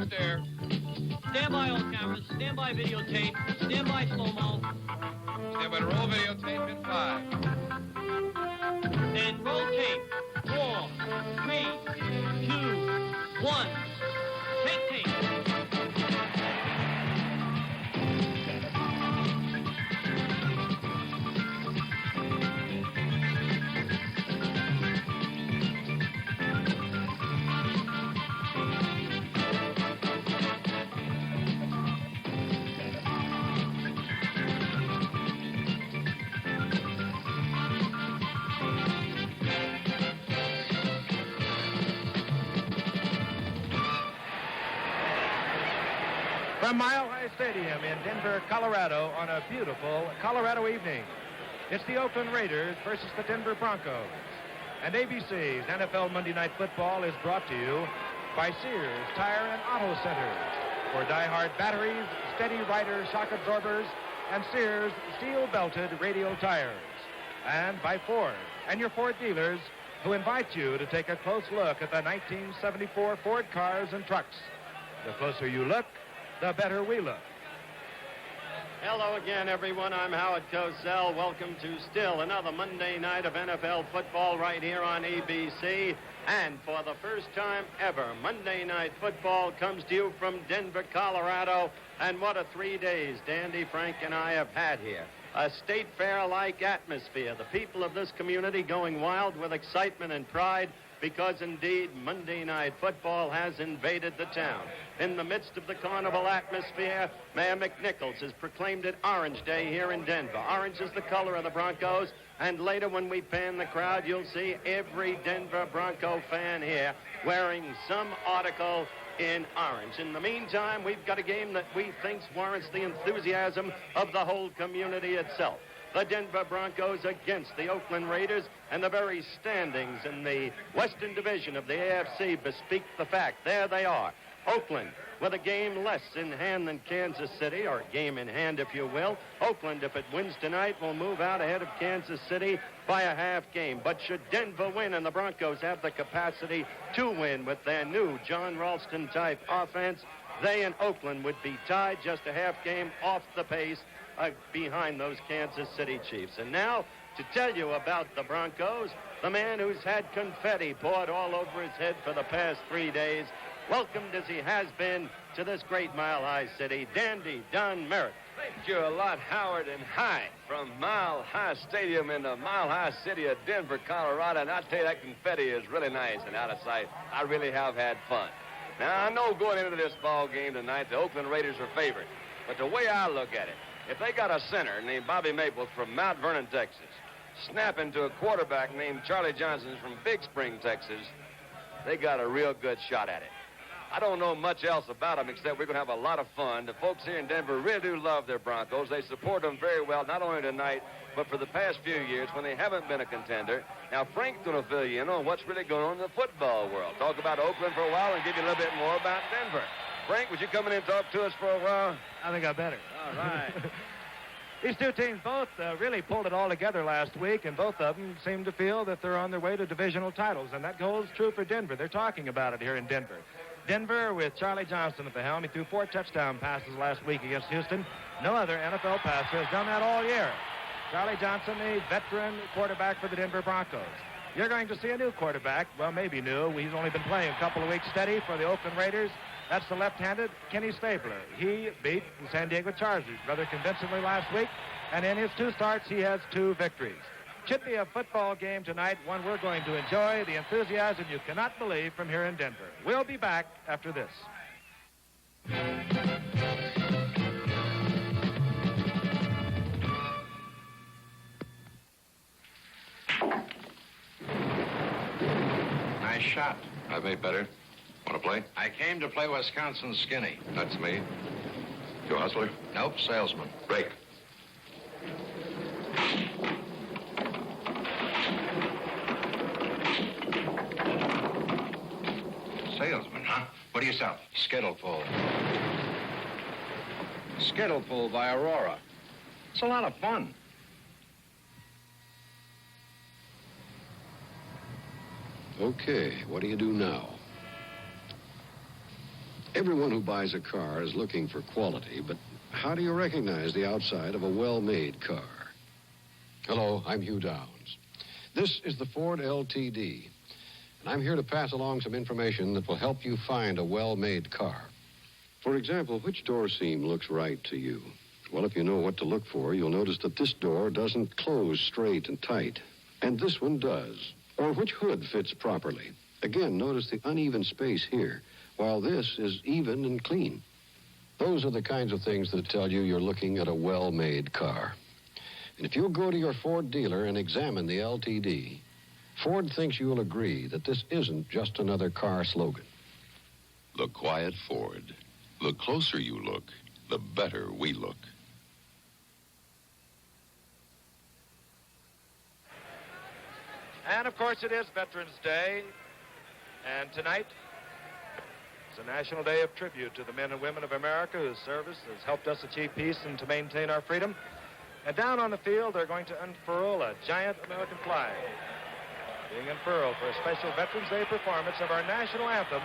right there. Stand by all cameras. Stand by videotape. Stand by slow-mo. Stand by to roll videotape in 5. And roll tape. 4, 3, 2, 1. Take tape. From Mile High Stadium in Denver, Colorado, on a beautiful Colorado evening, it's the Oakland Raiders versus the Denver Broncos. And ABC's NFL Monday Night Football is brought to you by Sears Tire and Auto Center for die-hard batteries, Steady Rider shock absorbers, and Sears steel-belted radial tires. And by Ford and your Ford dealers, who invite you to take a close look at the 1974 Ford cars and trucks. The closer you look, the better we look. Hello again, everyone. I'm Howard Cosell. Welcome to still another Monday night of NFL football right here on ABC. And for the first time ever, Monday Night Football comes to you from Denver, Colorado. And what a 3 days Dandy, Frank, and I have had here. A state fair-like atmosphere. The people of this community going wild with excitement and pride because, indeed, Monday Night Football has invaded the town. In the midst of the carnival atmosphere, Mayor McNichols has proclaimed it Orange Day here in Denver. Orange is the color of the Broncos, and later when we pan the crowd, you'll see every Denver Bronco fan here wearing some article in orange. In the meantime, we've got a game that we think warrants the enthusiasm of the whole community itself. The Denver Broncos against the Oakland Raiders, and the very standings in the Western Division of the AFC bespeak the fact. There they are. Oakland with a game less in hand than Kansas City, or a game in hand, if you will. Oakland, if it wins tonight, will move out ahead of Kansas City by a half game. But should Denver win and the Broncos have the capacity to win with their new John Ralston-type offense, they and Oakland would be tied just a half game off the pace behind those Kansas City Chiefs. And now, to tell you about the Broncos, the man who's had confetti poured all over his head for the past 3 days, welcomed as he has been to this great Mile High city, Dandy Don Merritt. Thank you a lot, Howard, and hi from Mile High Stadium in the Mile High city of Denver, Colorado. And I tell you, that confetti is really nice and out of sight. I really have had fun. Now, I know going into this ball game tonight, the Oakland Raiders are favored. But the way I look at it, if they got a center named Bobby Maples from Mount Vernon, Texas, snapping to a quarterback named Charlie Johnson from Big Spring, Texas, they got a real good shot at it. I don't know much else about them except we're going to have a lot of fun. The folks here in Denver really do love their Broncos. They support them very well, not only tonight, but for the past few years when they haven't been a contender. Now, Frank's going to fill you in on what's really going on in the football world. Talk about Oakland for a while and give you a little bit more about Denver. Frank, would you come in and talk to us for a while? I think I better. All right. These two teams both really pulled it all together last week, and both of them seem to feel that they're on their way to divisional titles, and that holds true for Denver. They're talking about it here in Denver. Denver, with Charlie Johnson at the helm, he threw 4 touchdown passes last week against Houston. No other NFL passer has done that all year. Charlie Johnson, the veteran quarterback for the Denver Broncos. You're going to see a new quarterback. Well, maybe new. He's only been playing a couple of weeks steady for the Oakland Raiders. That's the left-handed Kenny Stabler. He beat the San Diego Chargers rather convincingly last week, and in his 2 starts, he has 2 victories. Should be a football game tonight, one we're going to enjoy, the enthusiasm you cannot believe from here in Denver. We'll be back after this. Nice shot. I've made better. Want to play? I came to play Wisconsin skinny. That's me. You a hustler? Nope, salesman. Break. Salesman, huh? What do you sell? Skittle pull. Skittle pull by Aurora. It's a lot of fun. Okay, what do you do now? Everyone who buys a car is looking for quality, but how do you recognize the outside of a well-made car? Hello, I'm Hugh Downs. This is the Ford LTD, and I'm here to pass along some information that will help you find a well-made car. For example, which door seam looks right to you? Well, if you know what to look for, you'll notice that this door doesn't close straight and tight, and this one does. Or which hood fits properly. Again, notice the uneven space here, while this is even and clean. Those are the kinds of things that tell you you're looking at a well-made car. And if you'll go to your Ford dealer and examine the LTD, Ford thinks you'll agree that this isn't just another car slogan. The quiet Ford. The closer you look, the better we look. And, of course, it is Veterans Day. And tonight is a national day of tribute to the men and women of America whose service has helped us achieve peace and to maintain our freedom. And down on the field, they're going to unfurl a giant American flag, being unfurled for a special Veterans Day performance of our national anthem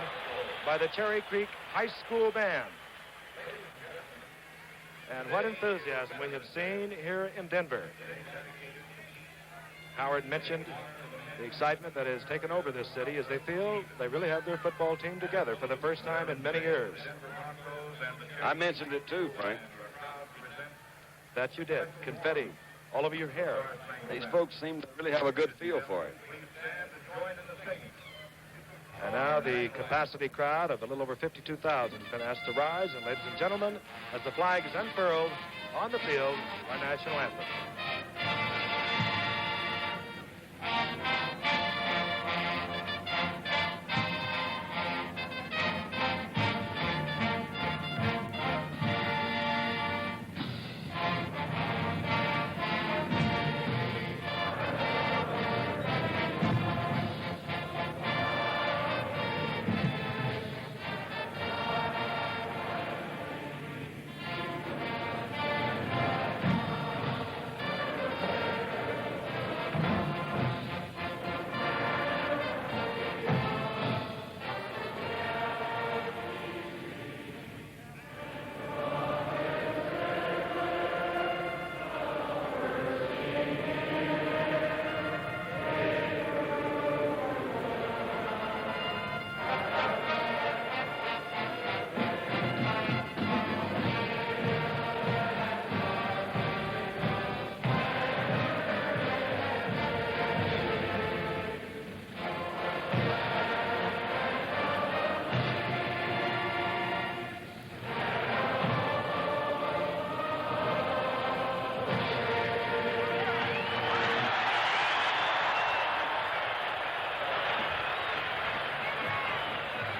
by the Cherry Creek High School Band. And what enthusiasm we have seen here in Denver. Howard mentioned the excitement that has taken over this city as they feel they really have their football team together for the first time in many years. I mentioned it too, Frank. That you did. Confetti all over your hair. These folks seem to really have a good feel for it. And now the capacity crowd of a little over 52,000 has been asked to rise. And ladies and gentlemen, as the flag is unfurled on the field, our national anthem.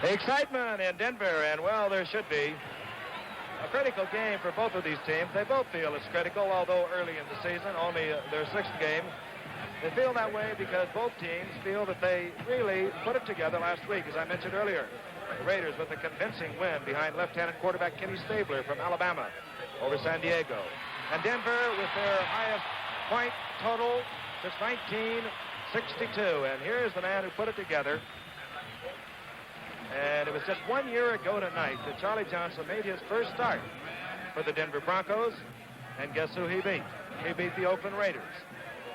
Excitement in Denver, and well, there should be a critical game for both of these teams. They both feel it's critical, although early in the season, only their sixth game. They feel that way because both teams feel that they really put it together last week, as I mentioned earlier. The Raiders with a convincing win behind left-handed quarterback Kenny Stabler from Alabama over San Diego. And Denver with their highest point total since 1962. And here's the man who put it together. And it was just 1 year ago tonight that Charlie Johnson made his first start for the Denver Broncos. And guess who he beat? He beat the Oakland Raiders.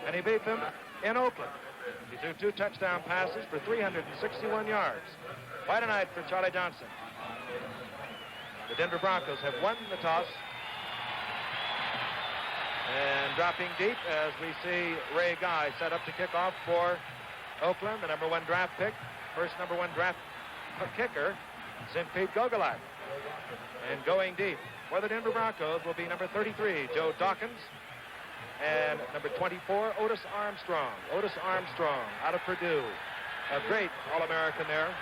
And he beat them in Oakland. He threw 2 touchdown passes for 361 yards. Quite a night for Charlie Johnson. The Denver Broncos have won the toss. And dropping deep as we see Ray Guy set up to kick off for Oakland, the number 1 draft pick. First number 1 draft kicker, St-Pete Gogolak. And going deep for the Denver Broncos will be number 33, Joe Dawkins, and number 24, Otis Armstrong. Otis Armstrong out of Purdue. A great All-American there.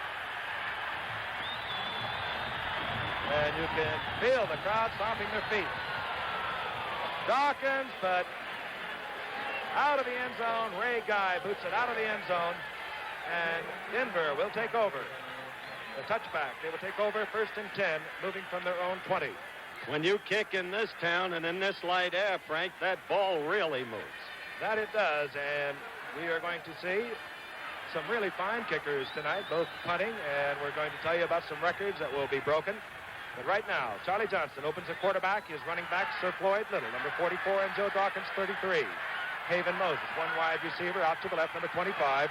And you can feel the crowd stomping their feet. Dawkins, but out of the end zone. Ray Guy boots it out of the end zone. And Denver will take over. The touchback. They will take over 1st and 10, moving from their own 20. When you kick in this town and in this light air, Frank, that ball really moves. That it does, and we are going to see some really fine kickers tonight, both punting, and we're going to tell you about some records that will be broken. But right now, Charlie Johnson opens at quarterback. His running back, Sir Floyd Little, number 44, and Joe Dawkins, 33. Haven Moses, one wide receiver, out to the left, number 25.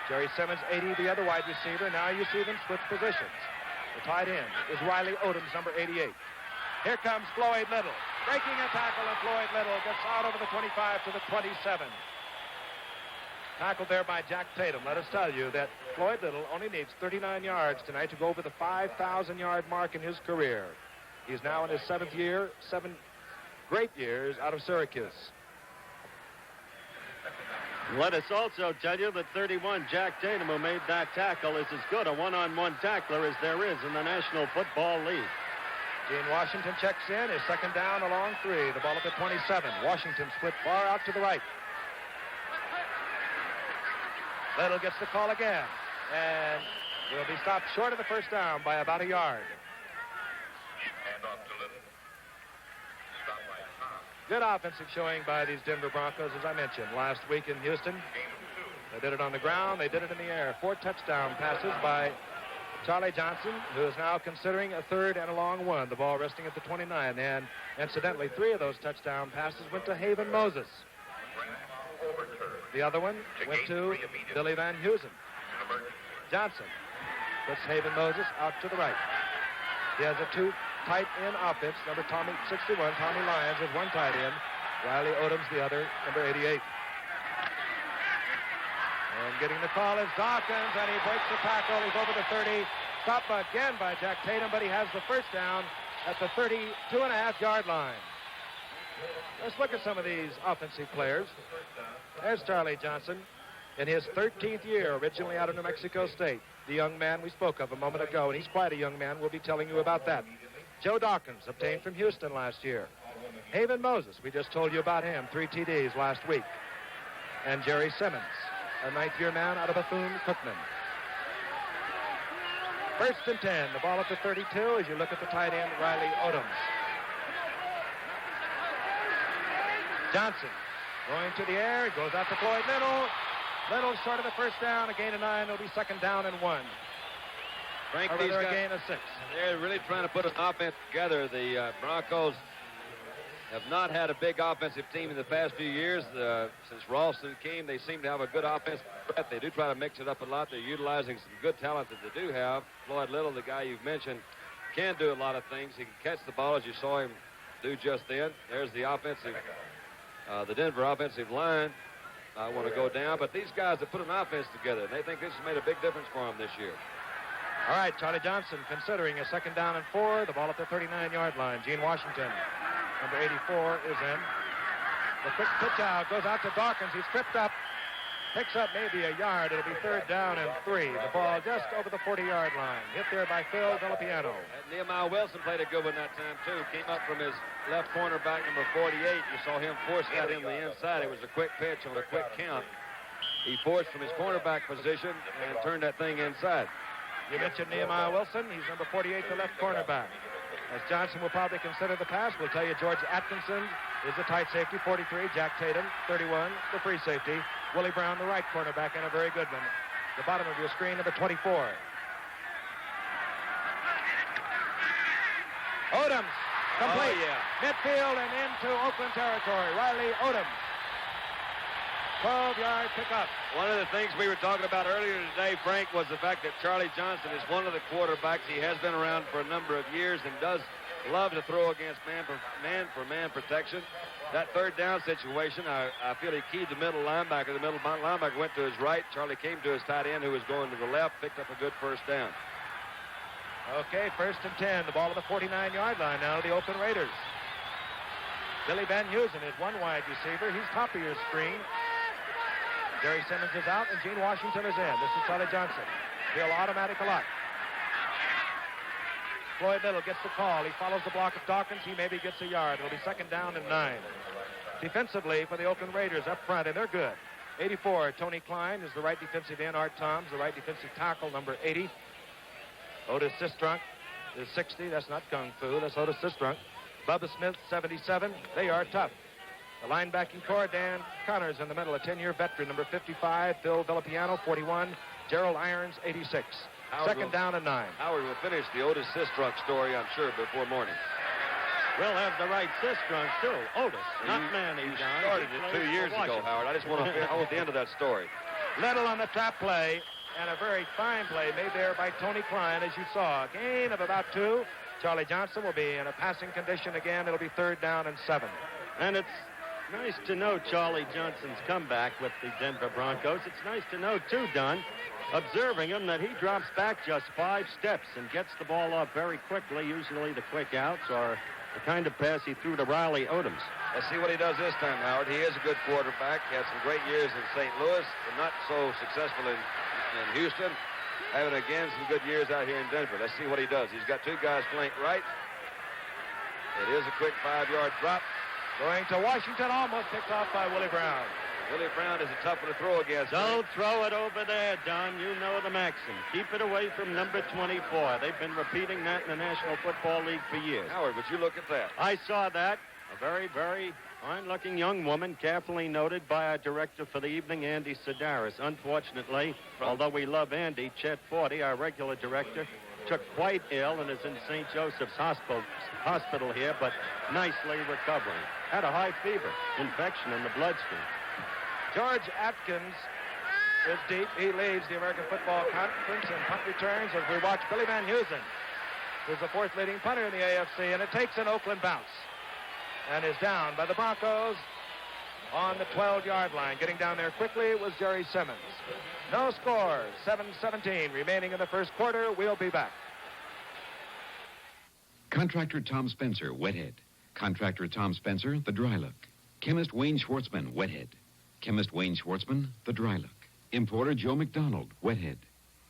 Jerry Simmons, 80, the other wide receiver. Now you see them switch positions. The tight end is Riley Odoms, number 88. Here comes Floyd Little. Breaking a tackle, and Floyd Little gets out over the 25 to the 27. Tackled there by Jack Tatum. Let us tell you that Floyd Little only needs 39 yards tonight to go over the 5,000-yard mark in his career. He's now in his 7th year, 7 great years out of Syracuse. Let us also tell you that 31, Jack Tatum, who made that tackle, is as good a one-on-one tackler as there is in the National Football League. Gene Washington checks in. His second down along 3. The ball at the 27. Washington split far out to the right. Little gets the call again, and will be stopped short of the first down by about a yard. Hand off to Little. Stop by Tom. Good offensive showing by these Denver Broncos, as I mentioned, last week in Houston. They did it on the ground. They did it in the air. 4 touchdown passes by Charlie Johnson, who is now considering a 3rd and a long one. The ball resting at the 29. And incidentally, 3 of those touchdown passes went to Haven Moses. The other one went to Billy Van Heusen. Johnson puts Haven Moses out to the right. He has a 2 tight end offense. Number 61, Tommy Lyons, with 1 tight end. Riley Odoms, the other, number 88. And getting the call is Dawkins, and he breaks the tackle. He's over the 30. Stopped again by Jack Tatum, but he has the first down at the 32.5-yard line. Let's look at some of these offensive players. There's Charlie Johnson in his 13th year, originally out of New Mexico State. The young man we spoke of a moment ago, and he's quite a young man. We'll be telling you about that. Joe Dawkins, obtained from Houston last year. Haven Moses, we just told you about him, 3 TDs last week. And Jerry Simmons, a 9th-year man out of Bethune-Cookman. 1st and 10, the ball at the 32 as you look at the tight end, Riley Odoms. Johnson going to the air. It goes out to Floyd Little. Little short of the first down. A gain of 9. It'll be 2nd down and 1. Frank, Or these rather, guys, a gain of 6. they're really trying to put an offense together. The Broncos have not had a big offensive team in the past few years. Since Ralston came, they seem to have a good offensive threat. They do try to mix it up a lot. They're utilizing some good talent that they do have. Floyd Little, the guy you've mentioned, can do a lot of things. He can catch the ball, as you saw him do just then. There's the offensive, the Denver offensive line. I want to go down, but these guys have put an offense together, and they think this has made a big difference for them this year. All right, Charlie Johnson considering a 2nd down and 4. The ball at the 39-yard line. Gene Washington, number 84, is in. The quick pitch out goes out to Dawkins. He's tripped up. Picks up maybe a yard. It'll be 3rd down and 3. The ball just over the 40-yard line. Hit there by Phil Villapiano. Nehemiah Wilson played a good one that time, too. Came up from his left cornerback, number 48. You saw him force that in the inside. It was a quick pitch on a quick count. He forced from his cornerback position and turned that thing inside. You mentioned Nehemiah Wilson. He's number 48, the left cornerback. As Johnson will probably consider the pass, we'll tell you George Atkinson is the tight safety, 43. Jack Tatum, 31, the free safety. Willie Brown, the right cornerback, and a very good one. The bottom of your screen, number 24. Odoms, complete. Oh, yeah. Midfield and into Oakland territory. Riley Odoms. 12-yard pickup. One of the things we were talking about earlier today, Frank, was the fact that Charlie Johnson is one of the quarterbacks. He has been around for a number of years and does love to throw against man-for-man protection. That 3rd down situation, I feel he keyed the middle linebacker. The middle linebacker went to his right. Charlie came to his tight end, who was going to the left, picked up a good 1st down. Okay, 1st and 10. The ball at the 49-yard line now to the Oakland Raiders. Billy Van Heusen is one wide receiver. He's top of your screen. Jerry Simmons is out, and Gene Washington is in. This is Charlie Johnson. He'll automatic a lot. Floyd Little gets the call. He follows the block of Dawkins. He maybe gets a yard. It'll be 2nd down and 9. Defensively for the Oakland Raiders up front, and they're good. 84, Tony Klein is the right defensive end. Art Toms, the right defensive tackle, number 80. Otis Sistrunk is 60. That's not Kung Fu. That's Otis Sistrunk. Bubba Smith, 77. They are tough. The linebacking core, Dan Connors in the middle, a 10-year veteran, number 55. Phil Villapiano, 41. Gerald Irons, 86. Second down and 9. Howard will finish the Otis Sistrunk story, I'm sure, before morning. We'll have the right Sistrunk, too. Otis, not Manny, You John. started He it plays 2 years for ago, Washington. Howard. I just want the end of that story. Little on the trap play, and a very fine play made there by Tony Klein, as you saw. A gain of about 2. Charlie Johnson will be in a passing condition again. It'll be 3rd down and 7. And it's nice to know Charlie Johnson's comeback with the Denver Broncos. It's nice to know, too, Don, observing him, that he drops back just 5 steps and gets the ball off very quickly, usually the quick outs or the kind of pass he threw to Riley Odoms. Let's see what he does this time, Howard. He is a good quarterback. He had some great years in St. Louis, but not so successful in Houston. Having, again, some good years out here in Denver. Let's see what he does. He's got 2 guys flanked right. It is a quick 5-yard drop. Going to Washington, almost picked off by Willie Brown. Willie Brown is a tough one to throw against. Don't throw it over there, Don. You know the maxim. Keep it away from number 24. They've been repeating that in the National Football League for years. Howard, would you look at that? I saw that. A very, very fine-looking young woman, carefully noted by our director for the evening, Andy Sedaris. Unfortunately, although we love Andy, Chet Forty, our regular director, took quite ill and is in St. Joseph's Hospital here, but nicely recovering. Had a high fever, infection in the bloodstream. George Atkins is deep. He leads the American Football Conference in punt returns as we watch Billy Van Heusen, who's the 4th leading punter in the AFC, and it takes an Oakland bounce and is down by the Broncos on the 12-yard line. Getting down there quickly was Jerry Simmons. No score, 7:17 remaining in the first quarter. We'll be back. Contractor Tom Spencer, Wethead. Contractor Tom Spencer, the dry look. Chemist Wayne Schwartzman, Wethead. Chemist Wayne Schwartzman, the dry look. Importer Joe McDonald, Wethead.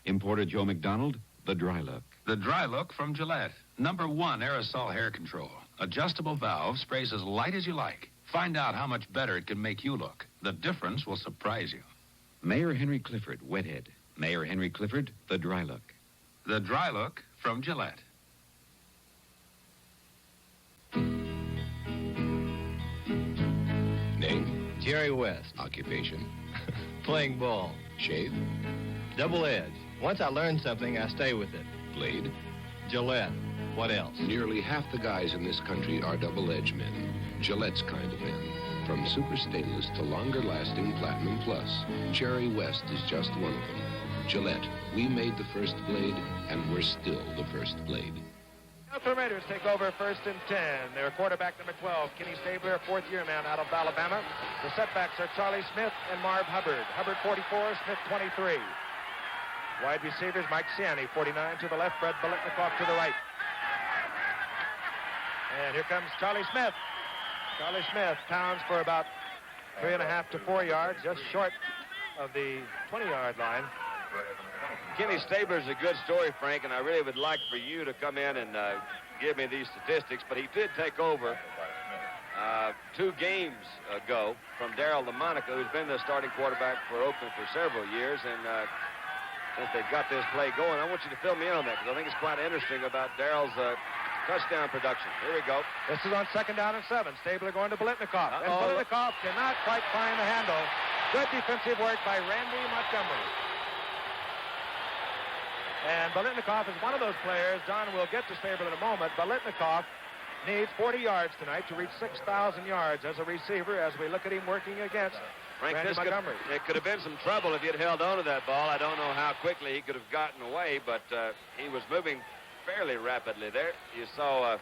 Importer Joe McDonald, the dry look. The dry look from Gillette. #1 aerosol hair control. Adjustable valve, sprays as light as you like. Find out how much better it can make you look. The difference will surprise you. Mayor Henry Clifford, Wethead. Mayor Henry Clifford, the dry look. The dry look from Gillette. Name, Jerry West. occupation, Playing ball. shave, Double edge. Once I learn something, I stay with it. blade. Gillette. What else? Nearly half the guys in this country are double-edged men. Gillette's kind of men. From super stainless to longer-lasting Platinum Plus, Jerry West is just one of them. Gillette, we made the first blade, and we're still the first blade. The Raiders take over 1st and 10. Their quarterback, number 12, Kenny Stabler, a 4th-year man out of Alabama. The setbacks are Charlie Smith and Marv Hubbard. Hubbard, 44, Smith, 23. Wide receivers, Mike Siani, 49 to the left, Fred Biletnikoff to the right. And here comes Charlie Smith. Charlie Smith pounds for about 3.5 to 4 yards, just short of the 20-yard line. Kenny Stabler's a good story, Frank, and I really would like for you to come in and give me these statistics, but he did take over 2 games ago from Darryl LaMonica, who's been the starting quarterback for Oakland for several years, and since they've got this play going, I want you to fill me in on that, because I think it's quite interesting about Darryl's touchdown production. Here we go. This is on 2nd down and 7. Stabler going to Biletnikoff. And Biletnikoff cannot quite find the handle. Good defensive work by Randy Montgomery. And Biletnikoff is one of those players. Don will get to Stabler in a moment. Biletnikoff needs 40 yards tonight to reach 6,000 yards as a receiver as we look at him working against Frank, Randy Montgomery. it could have been some trouble if he had held on to that ball. I don't know how quickly he could have gotten away, but he was moving fairly rapidly there. You saw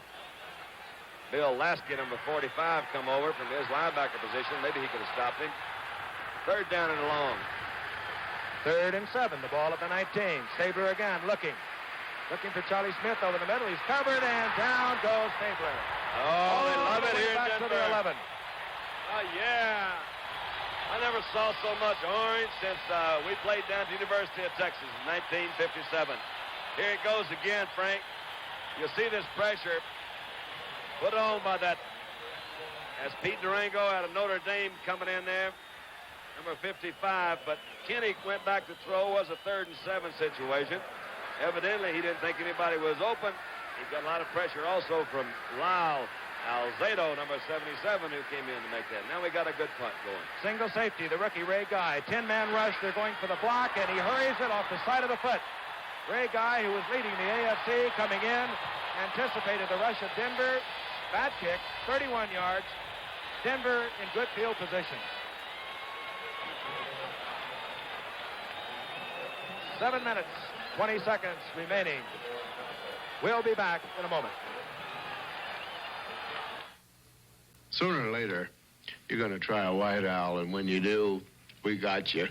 Bill Lasky, number 45, come over from his linebacker position. Maybe he could have stopped him. 3rd down and long. 3rd and 7. The ball at the 19. Stabler again looking for Charlie Smith over the middle. He's covered, and down goes Stabler. Oh, they love it here in back Denver. to the 11. Oh, yeah. I never saw so much orange since we played down at the University of Texas in 1957. Here it goes again, Frank. You'll see this pressure put on by that. That's Pete Durango out of Notre Dame coming in there, number 55. But Kenny went back to throw. Was a 3rd and 7 situation. Evidently, he didn't think anybody was open. He's got a lot of pressure also from Lyle Alzado, number 77, who came in to make that. Now we got a good punt going. Single safety, the rookie Ray Guy. 10-man rush. They're going for the block, and he hurries it off the side of the foot. Ray Guy, who was leading the AFC, coming in, anticipated the rush of Denver. Bad kick, 31 yards. Denver in good field position. 7 minutes, 20 seconds remaining. We'll be back in a moment. Sooner or later, you're going to try a white owl, and when you do, we got you.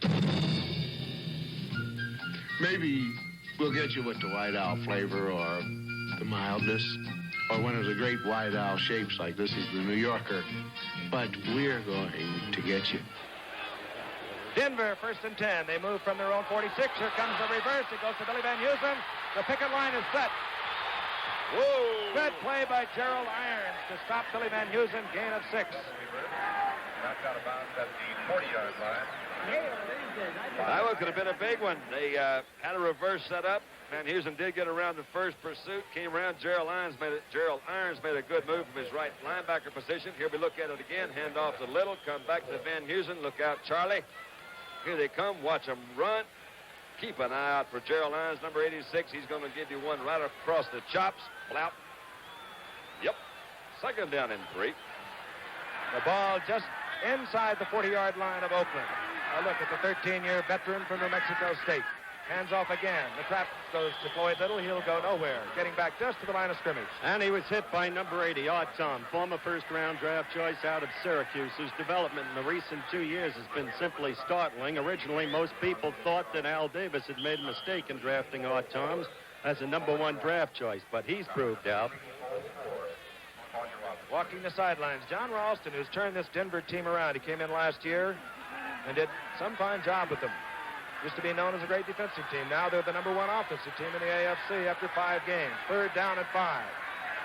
Maybe we'll get you with the white owl flavor or the mildness, or one of the great white owl shapes like this is the New Yorker. But we're going to get you. Denver, 1st and 10. They move from their own 46. Here comes the reverse. It goes to Billy Van Heusen. The picket line is set. Whoa! Good play by Gerald Irons to stop Billy Van Heusen. Gain of 6. Knocked out of bounds at the 40-yard line. That one could have been a big one. They had a reverse set up. Van Heusen did get around the first pursuit. Came around. Gerald Irons made a good move from his right linebacker position. Here we look at it again. Hand off to Little. Come back to Van Heusen. Look out, Charlie. Here they come. Watch them run. Keep an eye out for Gerald Irons, number 86. He's going to give you one right across the chops. Blout. Yep. 2nd down and 3. The ball just inside the 40-yard line of Oakland. A look at the 13-year veteran from New Mexico State. Hands off again. The trap goes to Floyd Little. He'll go nowhere. Getting back just to the line of scrimmage. And he was hit by number 80, Art Tom, former first-round draft choice out of Syracuse, whose development in the recent 2 years has been simply startling. Originally, most people thought that Al Davis had made a mistake in drafting Art Tom as a number 1 draft choice, but he's proved out. Walking the sidelines, John Ralston, who's turned this Denver team around. He came in last year and did some fine job with them. Used to be known as a great defensive team. Now they're the number 1 offensive team in the AFC after 5 games. 3rd down and 5.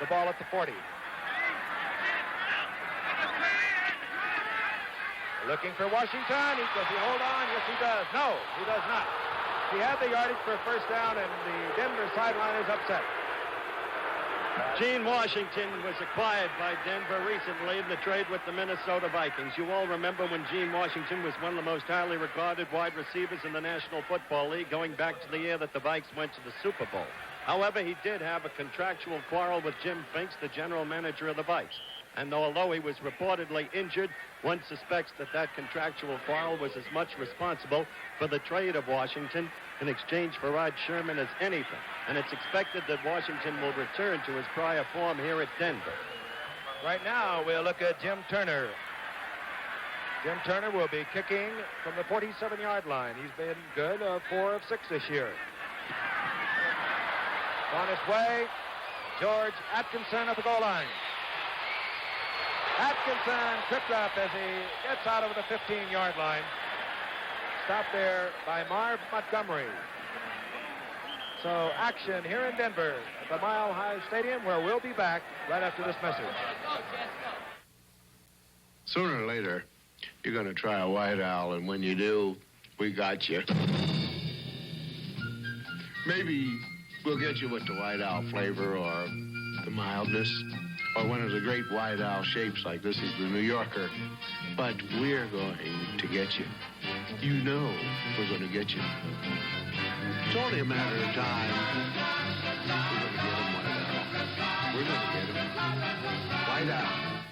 The ball at the 40. Looking for Washington. Does he hold on? Yes, he does. No, he does not. He had the yardage for a 1st down, and the Denver sideline is upset. Gene Washington was acquired by Denver recently in the trade with the Minnesota Vikings. You all remember when Gene Washington was one of the most highly regarded wide receivers in the National Football League, going back to the year that the Vikes went to the Super Bowl. However, he did have a contractual quarrel with Jim Finks, the general manager of the Vikes. And although he was reportedly injured, one suspects that that contractual quarrel was as much responsible for the trade of Washington in exchange for Rod Sherman as anything. And it's expected that Washington will return to his prior form here at Denver. Right now, we'll look at Jim Turner. Jim Turner will be kicking from the 47-yard line. He's been good, 4 of 6 this year. On his way, George Atkinson at the goal line. Atkinson tripped up as he gets out over the 15-yard line. Stopped there by Marv Montgomery. So action here in Denver at the Mile High Stadium, where we'll be back right after this message. Sooner or later, you're going to try a white owl, and when you do, we got you. Maybe we'll get you with the white owl flavor or the mildness, or one of the great white owl shapes like this is the New Yorker. But we're going to get you. You know we're going to get you. It's only a matter of time. We're going to get him, white owl. We're going to get him. White owl.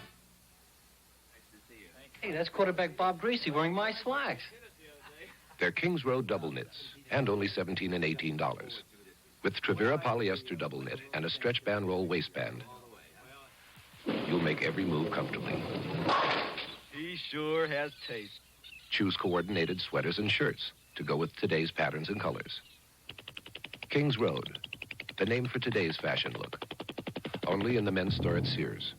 Hey, that's quarterback Bob Greasy wearing my slacks. They're Kings Road double knits, and only $17 and $18. With Trevira polyester double knit and a stretch band roll waistband, you'll make every move comfortably. He sure has taste. Choose coordinated sweaters and shirts to go with today's patterns and colors. Kings Road, the name for today's fashion look. Only in the men's store at Sears.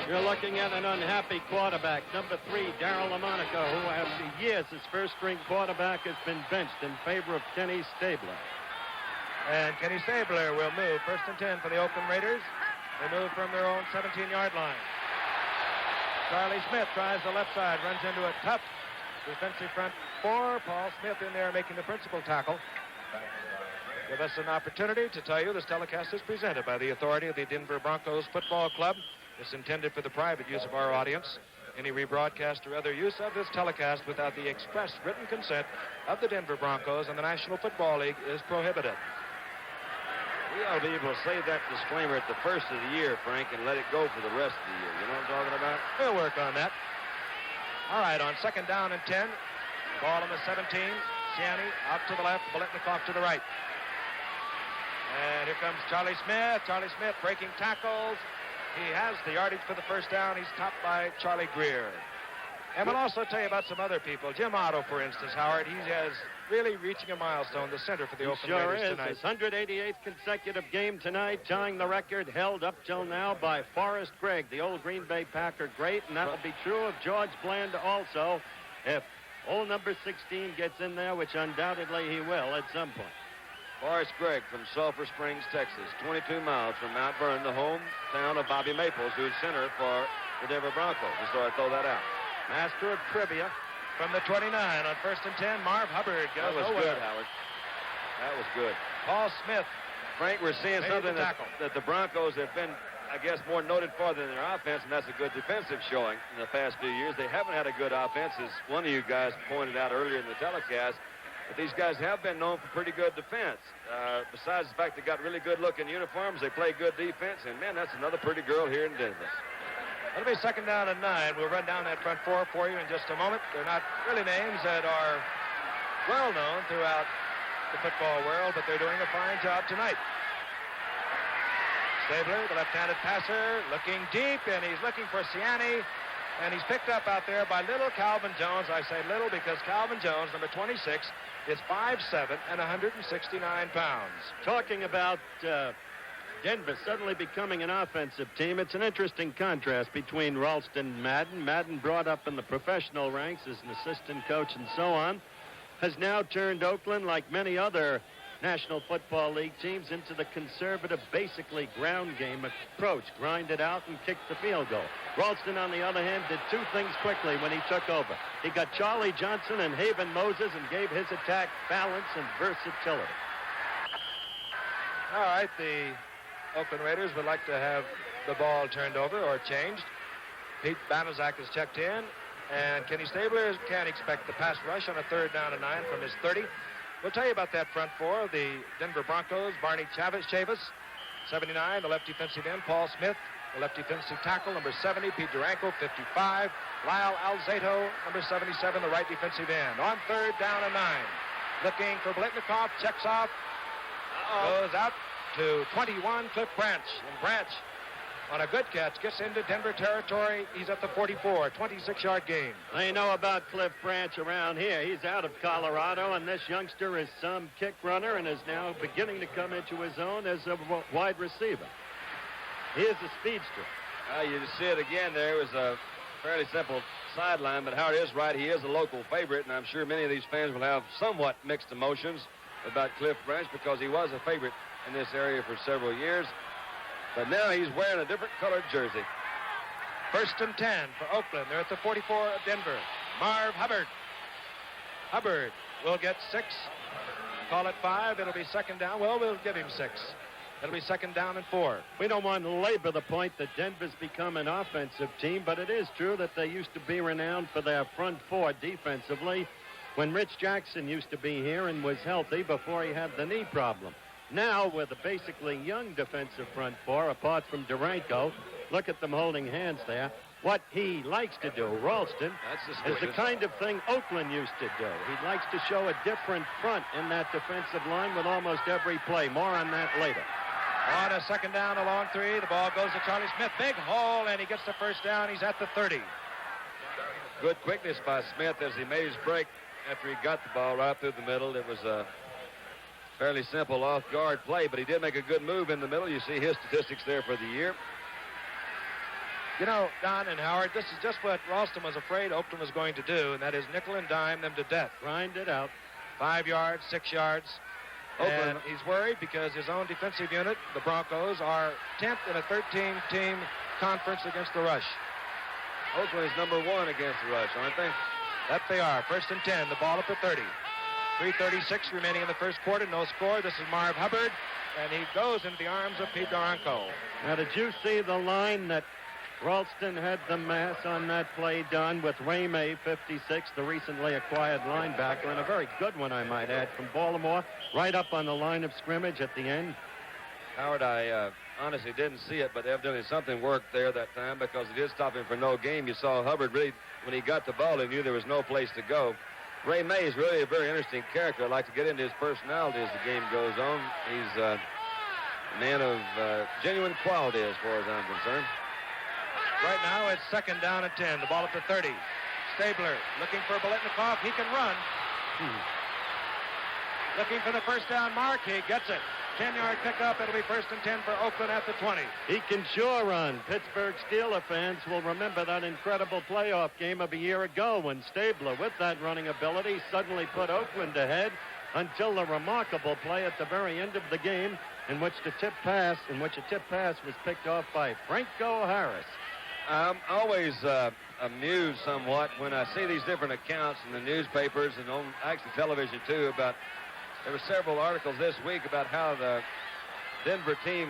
You're looking at an unhappy quarterback, number 3, Darryl LaMonica, who after years his first-string quarterback has been benched in favor of Kenny Stabler. And Kenny Stabler will move 1st and 10 for the Oakland Raiders. They move from their own 17-yard line. Charlie Smith tries the left side, runs into a tough defensive front 4. Paul Smith in there making the principal tackle. Give us an opportunity to tell you this telecast is presented by the authority of the Denver Broncos Football Club. It's intended for the private use of our audience. Any rebroadcast or other use of this telecast without the express written consent of the Denver Broncos and the National Football League is prohibited. We ought to be able to save that disclaimer at the first of the year, Frank, and let it go for the rest of the year. You know what I'm talking about? We'll work on that. All right, on second down and 10, ball on the 17. Ciani out to the left, Biletnikoff to the right. And here comes Charlie Smith. Charlie Smith breaking tackles. He has the yardage for the first down. He's topped by Charlie Greer. And we'll also tell you about some other people. Jim Otto, for instance, Howard. He has really reaching a milestone, the center for the Oakland Raiders tonight. His 188th consecutive game tonight, tying the record held up till now by Forrest Gregg, the old Green Bay Packer great, and that will be true of George Bland also if old number 16 gets in there, which undoubtedly he will at some point. Forrest Gregg from Sulphur Springs, Texas, 22 miles from Mount Vernon, the hometown of Bobby Maples, who's center for the Denver Broncos. Just thought I'd throw that out. Master of trivia from the 29 on first and 10. Marv Hubbard goes That was nowhere. good, Howard. That was good. Paul Smith. Frank, we're seeing made something the that the Broncos have been, I guess, more noted for than their offense, and that's a good defensive showing in the past few years. They haven't had a good offense, as one of you guys pointed out earlier in the telecast. But these guys have been known for pretty good defense. Besides the fact they got really good-looking uniforms, they play good defense, and, man, that's another pretty girl here in Denver. It'll be second down and 9. We'll run down that front four for you in just a moment. They're not really names that are well-known throughout the football world, but they're doing a fine job tonight. Stabler, the left-handed passer, looking deep, and he's looking for Ciani, and he's picked up out there by little Calvin Jones. I say little because Calvin Jones, number 26, is 5'7" and 169 pounds. Talking about Denver suddenly becoming an offensive team, it's an interesting contrast between Ralston and Madden. Madden, brought up in the professional ranks as an assistant coach and so on, has now turned Oakland, like many other National Football League teams, into the conservative, basically ground game approach. Grind it out and kick the field goal. Ralston, on the other hand, did two things quickly when he took over. He got Charlie Johnson and Haven Moses and gave his attack balance and versatility. All right, the Oakland Raiders would like to have the ball turned over or changed. Pete Banaszak is checked in, and Kenny Stabler can't expect the pass rush on a third down and 9 from his 30. We'll tell you about that front four. The Denver Broncos, Barney Chavis, 79, the left defensive end, Paul Smith, the left defensive tackle, number 70, Pete Duranko, 55, Lyle Alzado, number 77, the right defensive end. On third down and 9, looking for Biletnikoff, checks off, goes out to 21, Cliff Branch. And Branch, on a good catch, gets into Denver territory. He's at the 44, 26-yard gain. They know about Cliff Branch around here. He's out of Colorado, and this youngster is some kick runner and is now beginning to come into his own as a wide receiver. He is a speedster. You just see it again there. It was a fairly simple sideline, but Howard is right. He is a local favorite, and I'm sure many of these fans will have somewhat mixed emotions about Cliff Branch because he was a favorite in this area for several years. But now he's wearing a different colored jersey. First and 10 for Oakland. They're at the 44 of Denver. Marv Hubbard. Hubbard will get 6. Call it 5. It'll be second down. Well, we'll give him 6. It'll be second down and 4. We don't want to labor the point that Denver's become an offensive team, but it is true that they used to be renowned for their front four defensively when Rich Jackson used to be here and was healthy before he had the knee problem. Now, with a basically young defensive front four, apart from Duranko, look at them holding hands there. What he likes to do, Ralston, is the kind of thing Oakland used to do. He likes to show a different front in that defensive line with almost every play. More on that later. On a second down, a long 3. The ball goes to Charlie Smith. Big hole, and he gets the first down. He's at the 30. Good quickness by Smith as he made his break after he got the ball right through the middle. It was a fairly simple off-guard play, but he did make a good move in the middle. You see his statistics there for the year. You know, Don and Howard, this is just what Ralston was afraid Oakland was going to do, and that is nickel and dime them to death. Grind it out. 5 yards, 6 yards. Oakland. And he's worried because his own defensive unit, the Broncos, are 10th in a 13-team conference against the rush. Oakland is number 1 against the rush, aren't they? That they are. First and 10, the ball at the 30. 3:36 remaining in the first quarter. No score. This is Marv Hubbard, and he goes into the arms of Pete Daronco. Now, did you see the line that Ralston had the mass on that play done with Ray May, 56, the recently acquired linebacker, and a very good one, I might add, from Baltimore, right up on the line of scrimmage at the end? Howard, I honestly didn't see it, but evidently something worked there that time because it did stop him for no game. You saw Hubbard really, when he got the ball, he knew there was no place to go. Ray May is really a very interesting character. I'd like to get into his personality as the game goes on. He's a man of genuine quality as far as I'm concerned. Right now, it's 2nd down and 10. The ball at the 30. Stabler looking for Biletnikoff. He can run. Looking for the first down mark. He gets it. 10-yard pickup. It'll be 1st and 10 for Oakland at the 20. He can sure run. Pittsburgh Steelers fans will remember that incredible playoff game of a year ago when Stabler, with that running ability, suddenly put Oakland ahead until the remarkable play at the very end of the game in which a tip pass was picked off by Franco Harris. I'm always amused somewhat when I see these different accounts in the newspapers and on actually television too about, there were several articles this week about how the Denver team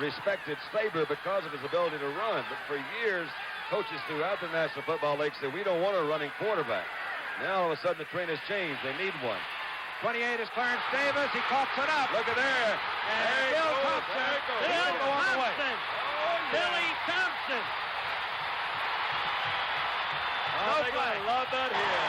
respected Stabler because of his ability to run. But for years, coaches throughout the National Football League said, we don't want a running quarterback. Now all of a sudden the trend has changed. They need one. 28 is Clarence Davis. He coughs it up. Look at there. And Bill Thompson. Bill Thompson. Billy Thompson. Oh, they're going to love that here.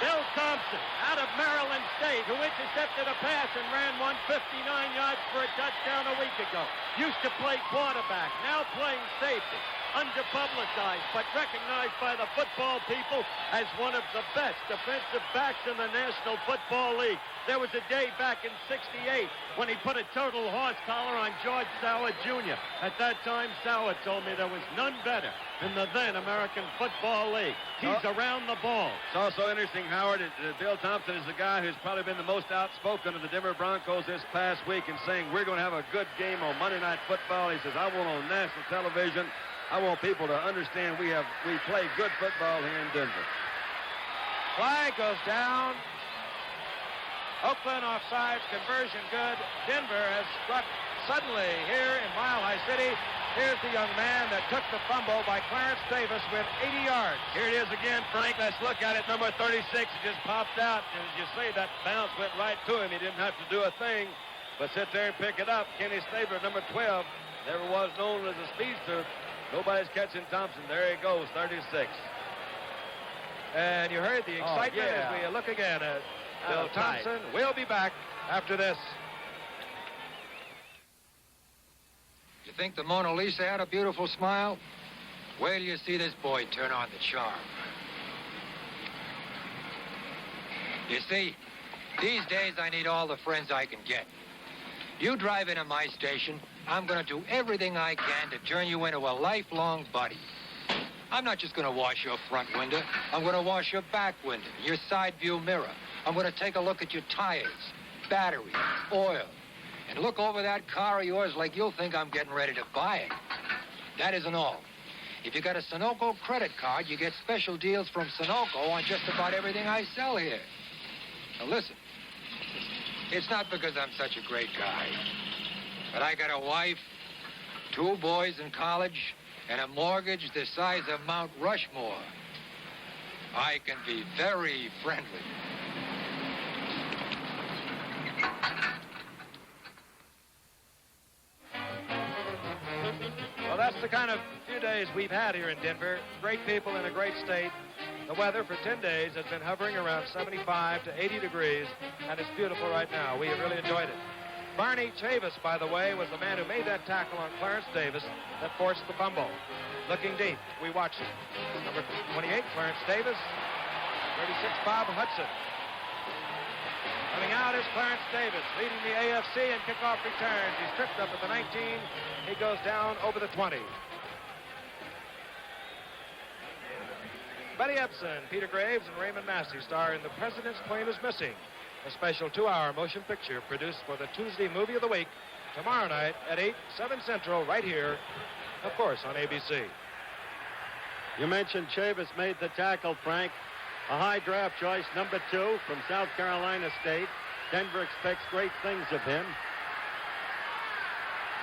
Bill Thompson, out of Maryland State, who intercepted a pass and ran 159 yards for a touchdown a week ago. Used to play quarterback, now playing safety. Underpublicized, but recognized by the football people as one of the best defensive backs in the National Football League. There was a day back in '68 when he put a total horse collar on George Sauer Jr. At that time, Sauer told me there was none better in the then American Football League. He's around the ball. It's also interesting, Howard, that Bill Thompson is the guy who's probably been the most outspoken of the Denver Broncos this past week in saying we're going to have a good game on Monday Night Football. He says, I want on national television. I want people to understand we play good football here in Denver. Flag goes down. Oakland offsides, conversion good. Denver has struck suddenly here in Mile High City. Here's the young man that took the fumble by Clarence Davis with 80 yards. Here it is again, Frank. Let's look at it. Number 36 just popped out. As you say, that bounce went right to him. He didn't have to do a thing but sit there and pick it up. Kenny Stabler, number 12, never was known as a speedster. Nobody's catching Thompson. There he goes, 36. And you heard the excitement as we look again at Bill Thompson. We'll be back after this. You think the Mona Lisa had a beautiful smile? Wait till you see this boy turn on the charm. You see, these days I need all the friends I can get. You drive into my station, I'm going to do everything I can to turn you into a lifelong buddy. I'm not just going to wash your front window. I'm going to wash your back window, your side view mirror. I'm going to take a look at your tires, batteries, oil, and look over that car of yours like you'll think I'm getting ready to buy it. That isn't all. If you got a Sunoco credit card, you get special deals from Sunoco on just about everything I sell here. Now listen, it's not because I'm such a great guy, but I got a wife, 2 boys in college, and a mortgage the size of Mount Rushmore. I can be very friendly. Well, that's the kind of few days we've had here in Denver. Great people in a great state. The weather for 10 days has been hovering around 75 to 80 degrees, and it's beautiful right now. We have really enjoyed it. Barney Chavis, by the way, was the man who made that tackle on Clarence Davis that forced the fumble. Looking deep, we watch it. Number 28, Clarence Davis. 36, Bob Hudson. Coming out is Clarence Davis, leading the AFC in kickoff returns. He's tripped up at the 19. He goes down over the 20. Betty Epson, Peter Graves, and Raymond Massey star in The President's Plane is Missing, a special 2-hour motion picture produced for the Tuesday Movie of the Week, tomorrow night at 8, 7 Central, right here, of course, on ABC. You mentioned Chavis made the tackle, Frank. A high draft choice, number 2 from South Carolina State. Denver expects great things of him.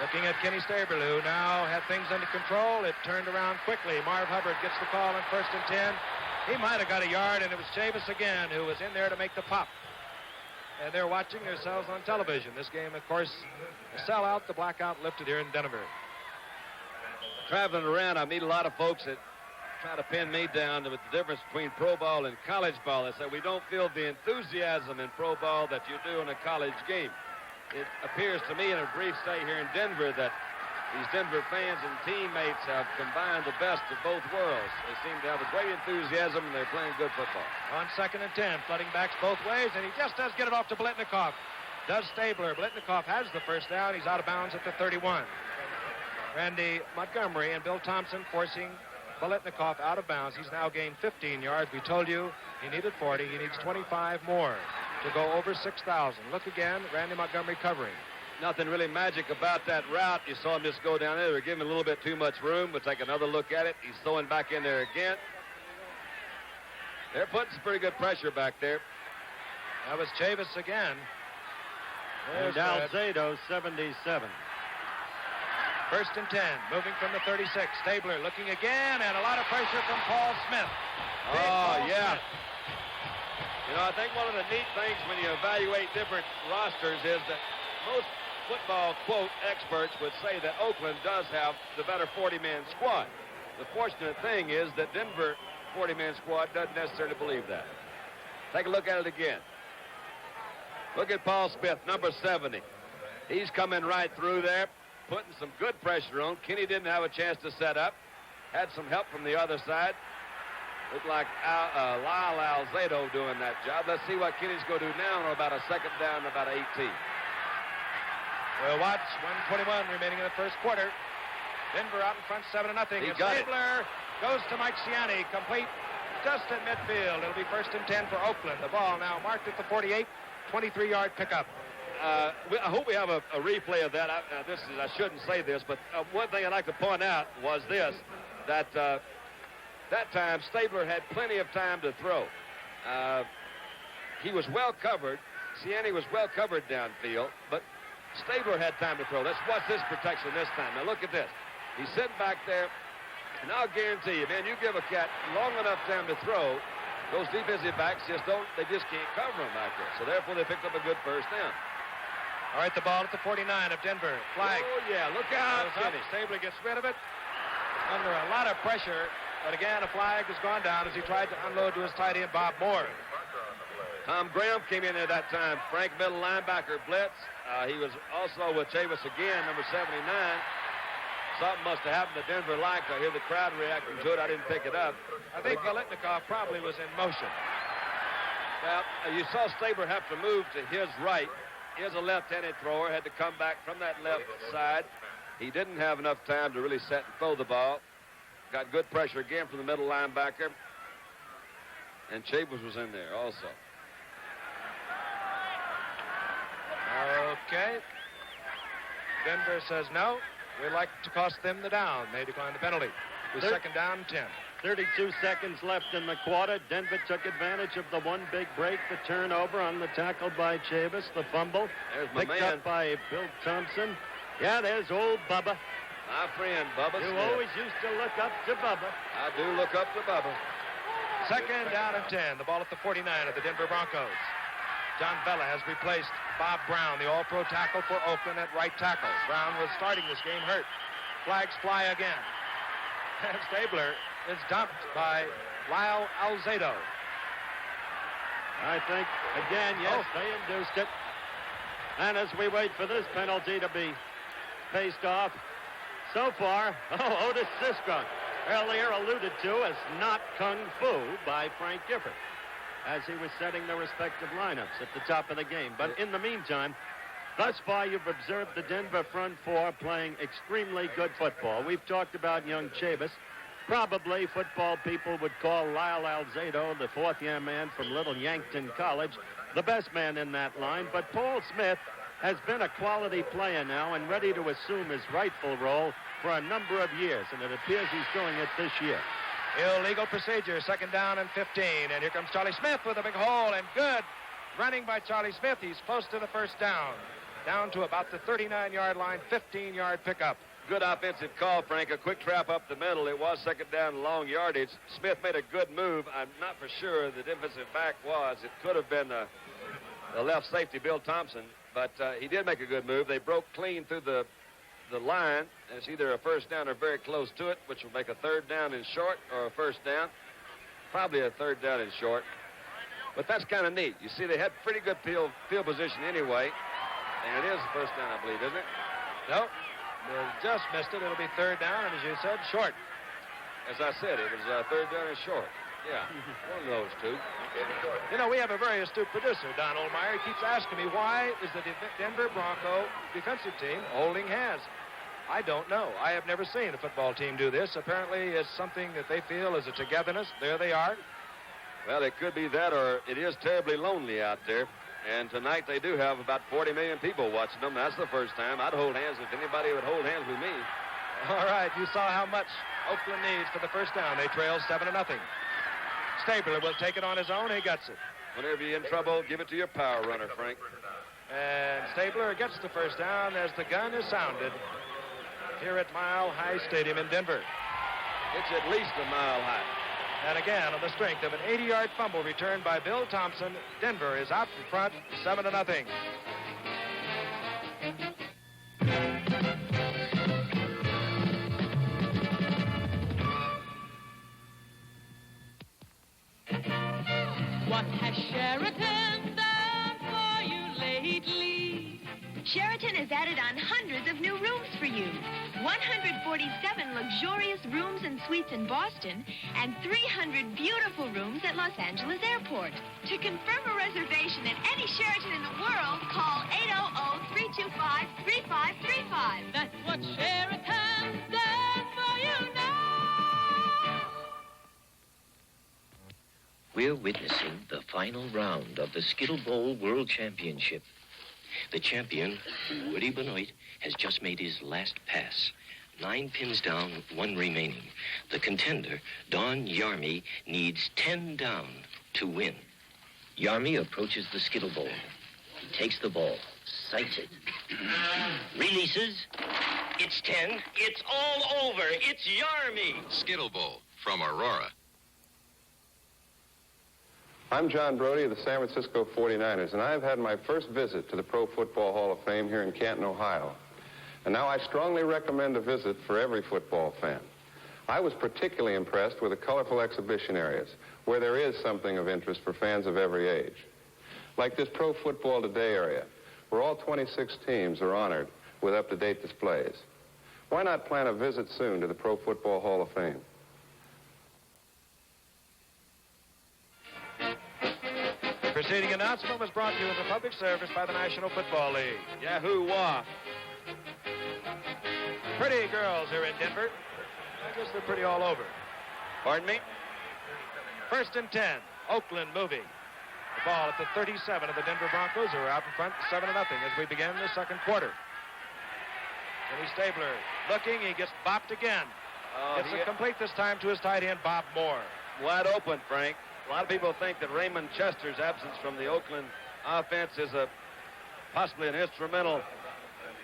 Looking at Kenny Stabler, who now had things under control. It turned around quickly. Marv Hubbard gets the call on 1st and 10. He might have got a yard, and it was Chavis again who was in there to make the pop. And they're watching themselves on television. This game, of course, the sellout, the blackout lifted here in Denver. Traveling around, I meet a lot of folks that try to pin me down with the difference between pro ball and college ball. They say we don't feel the enthusiasm in pro ball that you do in a college game. It appears to me in a brief stay here in Denver that these Denver fans and teammates have combined the best of both worlds. They seem to have a great enthusiasm, and they're playing good football. On 2nd and 10, flooding backs both ways, and he just does get it off to Blitnikoff. Does Stabler. Blitnikoff has the first down. He's out of bounds at the 31. Randy Montgomery and Bill Thompson forcing Blitnikoff out of bounds. He's now gained 15 yards. We told you he needed 40. He needs 25 more to go over 6,000. Look again, Randy Montgomery covering. Nothing really magic about that route. You saw him just go down there. They were giving him a little bit too much room. We'll take another look at it. He's throwing back in there again. They're putting some pretty good pressure back there. That was Chavis again. And Alzado, 77. 1st and 10, moving from the 36. Stabler looking again, and a lot of pressure from Paul Smith. Oh, yeah. You know, I think one of the neat things when you evaluate different rosters is that most football, quote, experts would say that Oakland does have the better 40-man squad. The fortunate thing is that Denver 40-man squad doesn't necessarily believe that. Take a look at it again. Look at Paul Smith, number 70. He's coming right through there, putting some good pressure on. Kenny didn't have a chance to set up. Had some help from the other side. Looked like Lyle Alzado doing that job. Let's see what Kenny's going to do now on about a 2nd down and about 18. We'll watch. 1:21 remaining in the first quarter. Denver out in front 7-0. Stabler goes to Mike Ciani, complete just at midfield. It'll be 1st and 10 for Oakland. The ball now marked at the 48, 23-yard pickup. I hope we have a replay of that. I shouldn't say this, but one thing I'd like to point out was this, that that time Stabler had plenty of time to throw. He was well covered. Ciani was well covered downfield, but Stabler had time to throw. Let's watch this protection this time. Now look at this. He's sitting back there, and I'll guarantee you, man, you give a cat long enough time to throw, those defensive backs just can't cover him back there. So therefore they picked up a good first down. All right, the ball at the 49 of Denver. Flag. Oh, yeah, look out. Stabler gets rid of it. Under a lot of pressure, but again, a flag has gone down as he tried to unload to his tight end, Bob Moore. Tom Graham came in at that time. Frank middle linebacker blitz. He was also with Chavis again, number 79. Something must have happened to Denver like. I hear the crowd reacting to it. I didn't pick it up. I think Blitnikoff probably was in motion. Well, you saw Stabler have to move to his right. Here's a left-handed thrower. Had to come back from that left side. He didn't have enough time to really set and throw the ball. Got good pressure again from the middle linebacker. And Chavis was in there also. Okay. Denver says no. We'd like to cost them the down. They decline the penalty. With 2nd down and 10. 32 seconds left in the quarter. Denver took advantage of the one big break, the turnover on the tackle by Chavis, the fumble. There's my picked man. Up by Bill Thompson. Yeah, there's old Bubba. My friend, Bubba You Smith. always used to look up to Bubba. I do look up to Bubba. 2nd down and 10. The ball at the 49 of the Denver Broncos. John Bella has replaced Bob Brown, the all-pro tackle for Oakland at right tackle. Brown was starting this game hurt. Flags fly again. And Stabler is dumped by Lyle Alzado. I think, again, yes, they induced it. And as we wait for this penalty to be faced off, so far, Otis Siskron, earlier alluded to as not kung fu by Frank Gifford, as he was setting the respective lineups at the top of the game. But in the meantime, thus far you've observed the Denver front four playing extremely good football. We've talked about young Chavis. Probably football people would call Lyle Alzado, the fourth-year man from Little Yankton College, the best man in that line. But Paul Smith has been a quality player now and ready to assume his rightful role for a number of years, and it appears he's doing it this year. Illegal procedure, 2nd down and 15. And here comes Charlie Smith with a big hole, and good running by Charlie Smith. He's close to the first down. Down to about the 39-yard line, 15-yard pickup. Good offensive call, Frank. A quick trap up the middle. It was 2nd down, long yardage. Smith made a good move. I'm not for sure the defensive back was. It could have been the left safety, Bill Thompson, but he did make a good move. They broke clean through the line. It's either a first down or very close to it, which will make a 3rd down and short or a 1st down. Probably a 3rd down and short. But that's kind of neat. You see, they had pretty good field position anyway. And it is the 1st down, I believe, isn't it? Nope. They just missed it. It'll be 3rd down, and as you said, short. As I said, it was 3rd down and short. Yeah, one of those two. You know, we have a very astute producer, Don Ohlmeyer. He keeps asking me, why is the Denver Bronco defensive team holding hands? I don't know. I have never seen a football team do this. Apparently, it's something that they feel is a togetherness. There they are. Well, it could be that, or it is terribly lonely out there. And tonight they do have about 40 million people watching them. That's the first time. I'd hold hands if anybody would hold hands with me. All right, you saw how much Oakland needs for the first down. They trail 7-0. Stabler will take it on his own. He gets it. Whenever you're in trouble, give it to your power runner, Frank. And Stabler gets the first down as the gun is sounded here at Mile High Stadium in Denver. It's at least a mile high. And again, on the strength of an 80-yard fumble returned by Bill Thompson, Denver is out in front, 7-0. What has Sheraton done for you lately? Sheraton has added on hundreds of new rooms for you. 147 luxurious rooms and suites in Boston and 300 beautiful rooms at Los Angeles Airport. To confirm a reservation at any Sheraton in the world, call 800-325-3535. That's what Sheraton's done for you now. We're witnessing the final round of the Skittle Bowl World Championship. The champion, Woody Benoit, has just made his last pass. 9 pins down, 1 remaining. The contender, Don Yarmy, needs 10 down to win. Yarmy approaches the Skittle Bowl. He takes the ball, sights it, releases. It's 10. It's all over. It's Yarmy. Skittle Bowl from Aurora. I'm John Brody of the San Francisco 49ers, and I've had my first visit to the Pro Football Hall of Fame here in Canton, Ohio. And now I strongly recommend a visit for every football fan. I was particularly impressed with the colorful exhibition areas, where there is something of interest for fans of every age. Like this Pro Football Today area, where all 26 teams are honored with up-to-date displays. Why not plan a visit soon to the Pro Football Hall of Fame? The preceding announcement was brought to you as a public service by the National Football League. Yahoo-wah. Pretty girls here in Denver. I guess they're pretty all over. Pardon me? 1st and 10. Oakland moving. The ball at the 37 of the Denver Broncos, who are out in front 7-0 as we begin the second quarter. Kenny Stabler looking. He gets bopped again. Gets it complete this time to his tight end, Bob Moore. Wide open, Frank. A lot of people think that Raymond Chester's absence from the Oakland offense is possibly an instrumental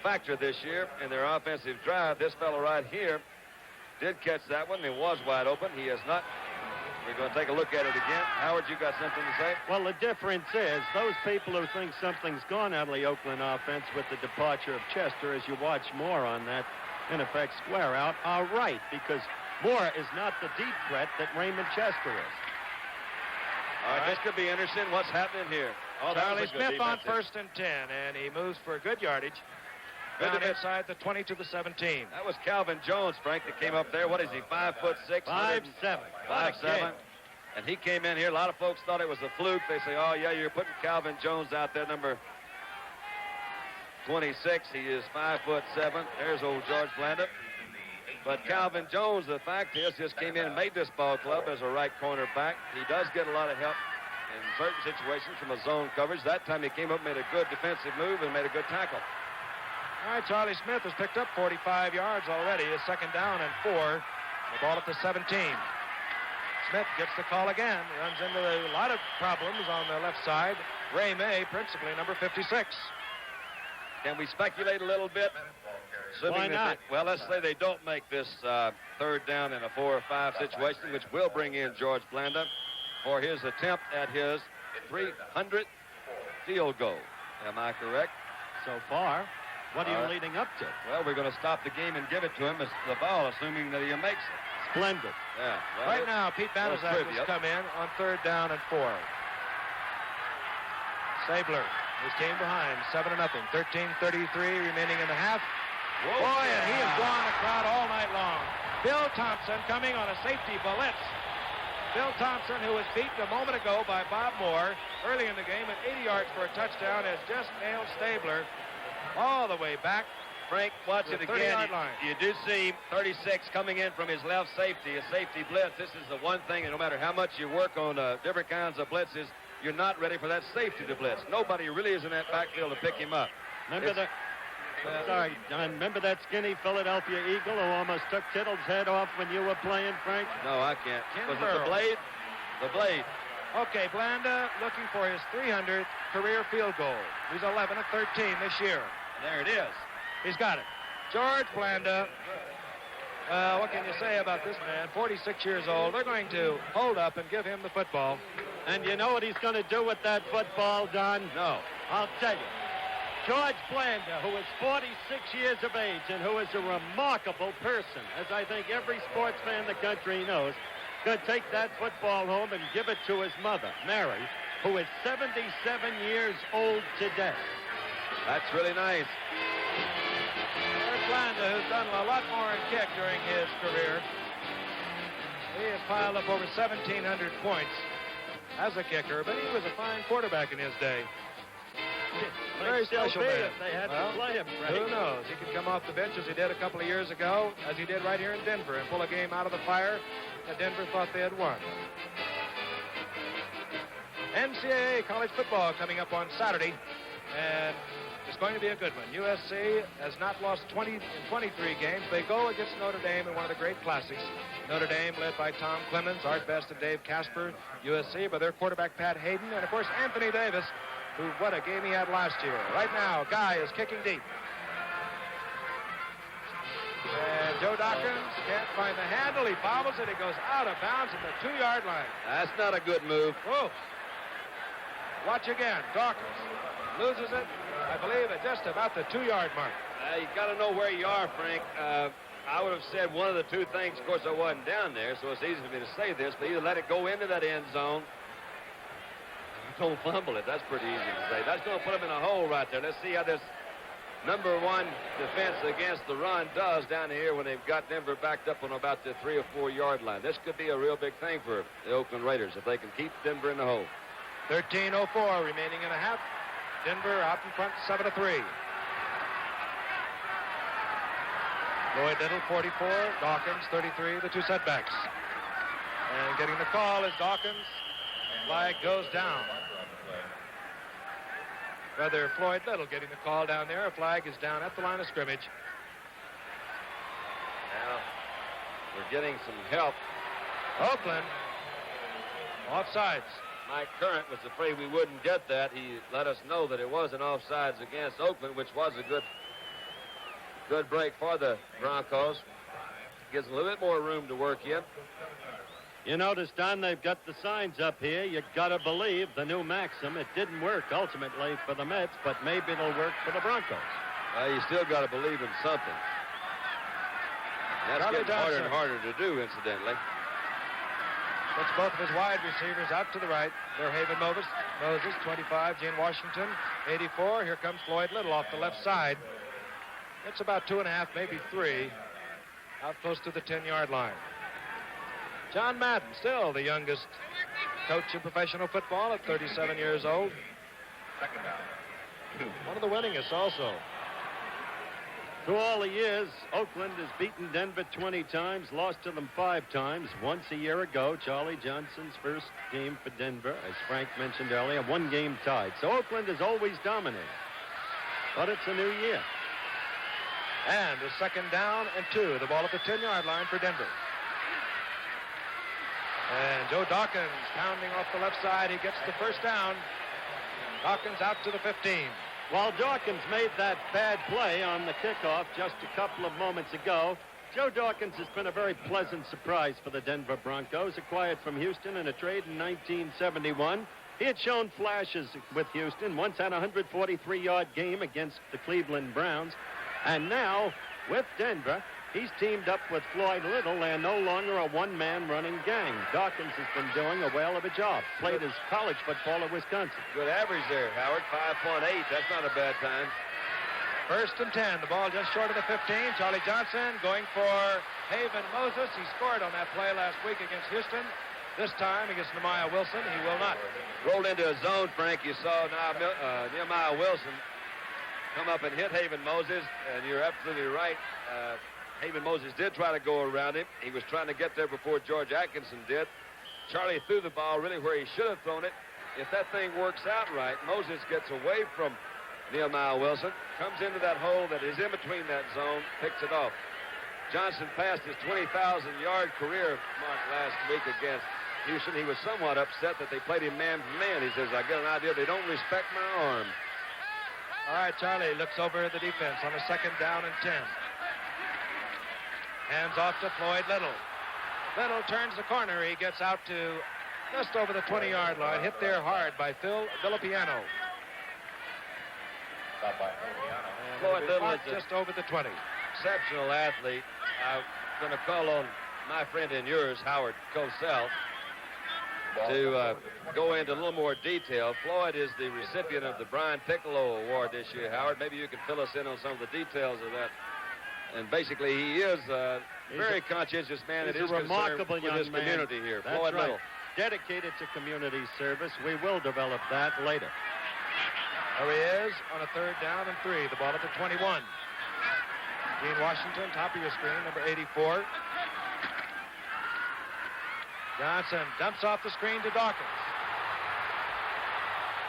factor this year in their offensive drive. This fellow right here did catch that one. It was wide open. He has not. We're going to take a look at it again. Howard, you got something to say? Well, the difference is those people who think something's gone out of the Oakland offense with the departure of Chester, as you watch Moore on that, in effect, square out, are right, because Moore is not the deep threat that Raymond Chester is. All right, this could be interesting. What's happening here? Oh, Charlie Smith on 1st and 10, and he moves for good yardage. Down inside the 20 to the 17. That was Calvin Jones, Frank, that came up there. What is he, 5'6"? 5'7". 5'7". And he came in here. A lot of folks thought it was a fluke. They say, oh, yeah, you're putting Calvin Jones out there, number 26. He is 5'7". There's old George Blanda. But Calvin Jones, the fact is, just came in and made this ball club as a right cornerback. He does get a lot of help in certain situations from a zone coverage. That time he came up, made a good defensive move, and made a good tackle. All right, Charlie Smith has picked up 45 yards already. His second down and 4. The ball at the 17. Smith gets the call again. Runs into a lot of problems on the left side. Ray May, principally number 56. Can we speculate a little bit? Why not? Well, let's say they don't make this third down in a 4 or 5 situation, which will bring in George Blanda for his attempt at his 300th field goal. Am I correct? So far. What are you leading up to? Well, we're going to stop the game and give it to him as the ball, assuming that he makes it. Splendid. Yeah. Well, Right now, Pete Banaszak has come in on third down and 4. Stabler is came behind, 7-0. 13:33 remaining in the half. Whoa, Boy, and he has drawn the crowd all night long. Bill Thompson coming on a safety blitz. Bill Thompson, who was beaten a moment ago by Bob Moore early in the game at 80 yards for a touchdown, has just nailed Stabler all the way back. Frank, watch it again. You do see 36 coming in from his left safety, a safety blitz. This is the one thing, and no matter how much you work on different kinds of blitzes, you're not ready for that safety to blitz. Nobody really is in that backfield to pick him up. Remember Sorry, Don. Remember that skinny Philadelphia Eagle who almost took Kittle's head off when you were playing, Frank? No, I can't. Was it the Blade? The Blade. Okay, Blanda looking for his 300th career field goal. He's 11 of 13 this year. There it is. He's got it. George Blanda. What can you say about this man? 46 years old. They're going to hold up and give him the football. And you know what he's going to do with that football, Don? No. I'll tell you. George Blanda, who is 46 years of age and who is a remarkable person, as I think every sports fan in the country knows, going to take that football home and give it to his mother, Mary, who is 77 years old today. That's really nice. George Blanda, who's done a lot more in kick during his career. He has piled up over 1,700 points as a kicker, but he was a fine quarterback in his day. Very special man. If they had to play him, Frank. Who knows? He could come off the bench as he did a couple of years ago, as he did right here in Denver, and pull a game out of the fire that Denver thought they had won. NCAA college football coming up on Saturday, and it's going to be a good one. USC has not lost 20 in 23 games. They go against Notre Dame in one of the great classics. Notre Dame led by Tom Clemens, Art Best and Dave Casper. USC by their quarterback Pat Hayden, and of course Anthony Davis, who, what a game he had last year. Right now, Guy is kicking deep. And Joe Dawkins can't find the handle. He bobbles it. It goes out of bounds at the 2-yard line. That's not a good move. Whoa. Watch again. Dawkins loses it, I believe, at just about the 2-yard mark. You got to know where you are, Frank. I would have said one of the two things. Of course, I wasn't down there, so it's easy for me to say this, but either let it go into that end zone, don't fumble it. That's pretty easy to say. That's going to put them in a hole right there. Let's see how this number one defense against the run does down here when they've got Denver backed up on about the 3 or 4 yard line. This could be a real big thing for the Oakland Raiders if they can keep Denver in the hole. 13:04 remaining in a half. Denver out in front, 7-3. Lloyd Little, 44. Dawkins, 33. The two setbacks. And getting the call is Dawkins. Flag goes down. Brother Floyd Little getting the call down there. A flag is down at the line of scrimmage. Now, we're getting some help. Oakland, offsides. Mike Current was afraid we wouldn't get that. He let us know that it was an offsides against Oakland, which was a good break for the Broncos. Gives a little bit more room to work in. You notice, Don, they've got the signs up here. You gotta believe the new maxim. It didn't work ultimately for the Mets, but maybe it'll work for the Broncos. You still got to believe in something. That's getting harder and harder to do, incidentally. That's both of his wide receivers out to the right. They're Haven Moses, 25, Gene Washington, 84. Here comes Floyd Little off the left side. It's about 2.5, maybe 3, out close to the 10-yard line. John Madden, still the youngest coach in professional football at 37 years old. One of the winningest also. Through all the years, Oakland has beaten Denver 20 times, lost to them 5 times. Once a year ago, Charlie Johnson's first game for Denver, as Frank mentioned earlier, 1 game tied. So Oakland is always dominating. But it's a new year. And a second down and 2. The ball at the 10-yard line for Denver. And Joe Dawkins pounding off the left side. He gets the first down. Dawkins out to the 15. While Dawkins made that bad play on the kickoff just a couple of moments ago, Joe Dawkins has been a very pleasant surprise for the Denver Broncos, acquired from Houston in a trade in 1971. He had shown flashes with Houston, once had a 143-yard game against the Cleveland Browns. And now, with Denver, he's teamed up with Floyd Little. They're no longer a one-man running gang. Dawkins has been doing a whale of a job. Played his college football at Wisconsin. Good average there, Howard. 5.8. That's not a bad time. First and 10. The ball just short of the 15. Charlie Johnson going for Haven Moses. He scored on that play last week against Houston. This time against Nehemiah Wilson, he will not. Rolled into a zone, Frank. You saw Nehemiah Wilson come up and hit Haven Moses, and you're absolutely right. Haven Moses did try to go around him. He was trying to get there before George Atkinson did. Charlie threw the ball really where he should have thrown it. If that thing works out right, Moses gets away from Nehemiah Wilson, comes into that hole that is in between that zone, picks it off. Johnson passed his 20,000-yard career mark last week against Houston. He was somewhat upset that they played him man for man. He says, I get an idea they don't respect my arm. All right, Charlie looks over at the defense on a second down and 10. Hands off to Floyd Little. Little turns the corner. He gets out to just over the 20-yard line. Hit there hard by Phil Villapiano. Floyd Little is just over the 20. Exceptional athlete. I'm going to call on my friend and yours, Howard Cosell, to go into a little more detail. Floyd is the recipient of the Brian Piccolo Award this year, Howard. Maybe you can fill us in on some of the details of that. And basically, he is a very conscientious man. He's It is a remarkable concerned young with his man. community here. That's Floyd right. Little. Dedicated to community service. We will develop that later. There he is on a third down and 3. The ball at the 21. Gene Washington, top of your screen, number 84. Johnson dumps off the screen to Dawkins.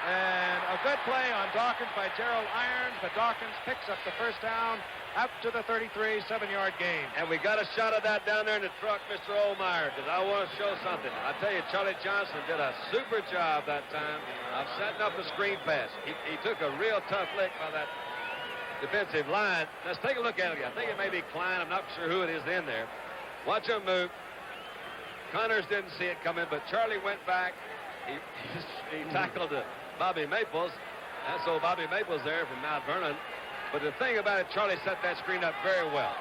And a good play on Dawkins by Gerald Irons, but Dawkins picks up the first down up to the 33, 7-yard gain. And we got a shot of that down there in the truck, Mr. Olmeyer, because I want to show something. I tell you, Charlie Johnson did a super job that time of setting up the screen pass. He took a real tough lick by that defensive line. Let's take a look at it again. I think it may be Klein. I'm not sure who it is in there. Watch him move. Connors didn't see it coming, but Charlie went back. He tackled Bobby Maples. That's old Bobby Maples there from Mount Vernon. But the thing about it, Charlie set that screen up very well.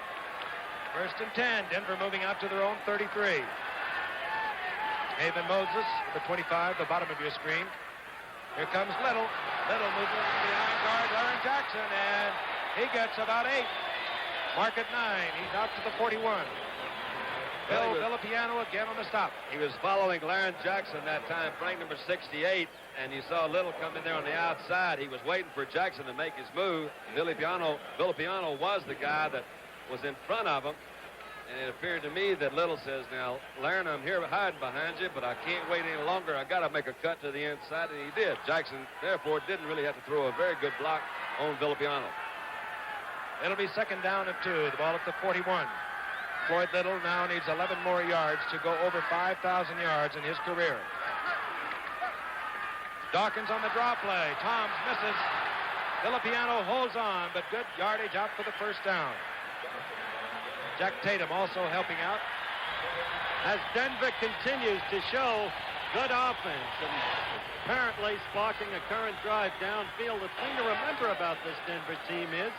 First and 10. Denver moving out to their own 33. Haven Moses, the 25, the bottom of your screen. Here comes Little. Little moving behind guard Larry Jackson, and he gets about 8. Mark at 9. He's out to the 41. Bill Villapiano again on the stop. He was following Laren Jackson that time, Frank, number 68, and you saw Little come in there on the outside. He was waiting for Jackson to make his move. Villapiano was the guy that was in front of him, and it appeared to me that Little says, now, Laren, I'm here hiding behind you, but I can't wait any longer. I got to make a cut to the inside, and he did. Jackson, therefore, didn't really have to throw a very good block on Villapiano. It'll be second down and 2. The ball at the 41. Floyd Little now needs 11 more yards to go over 5,000 yards in his career. Dawkins on the draw play. Toms misses. Villapiano holds on, but good yardage out for the first down. Jack Tatum also helping out. As Denver continues to show good offense and apparently sparking a current drive downfield, the thing to remember about this Denver team is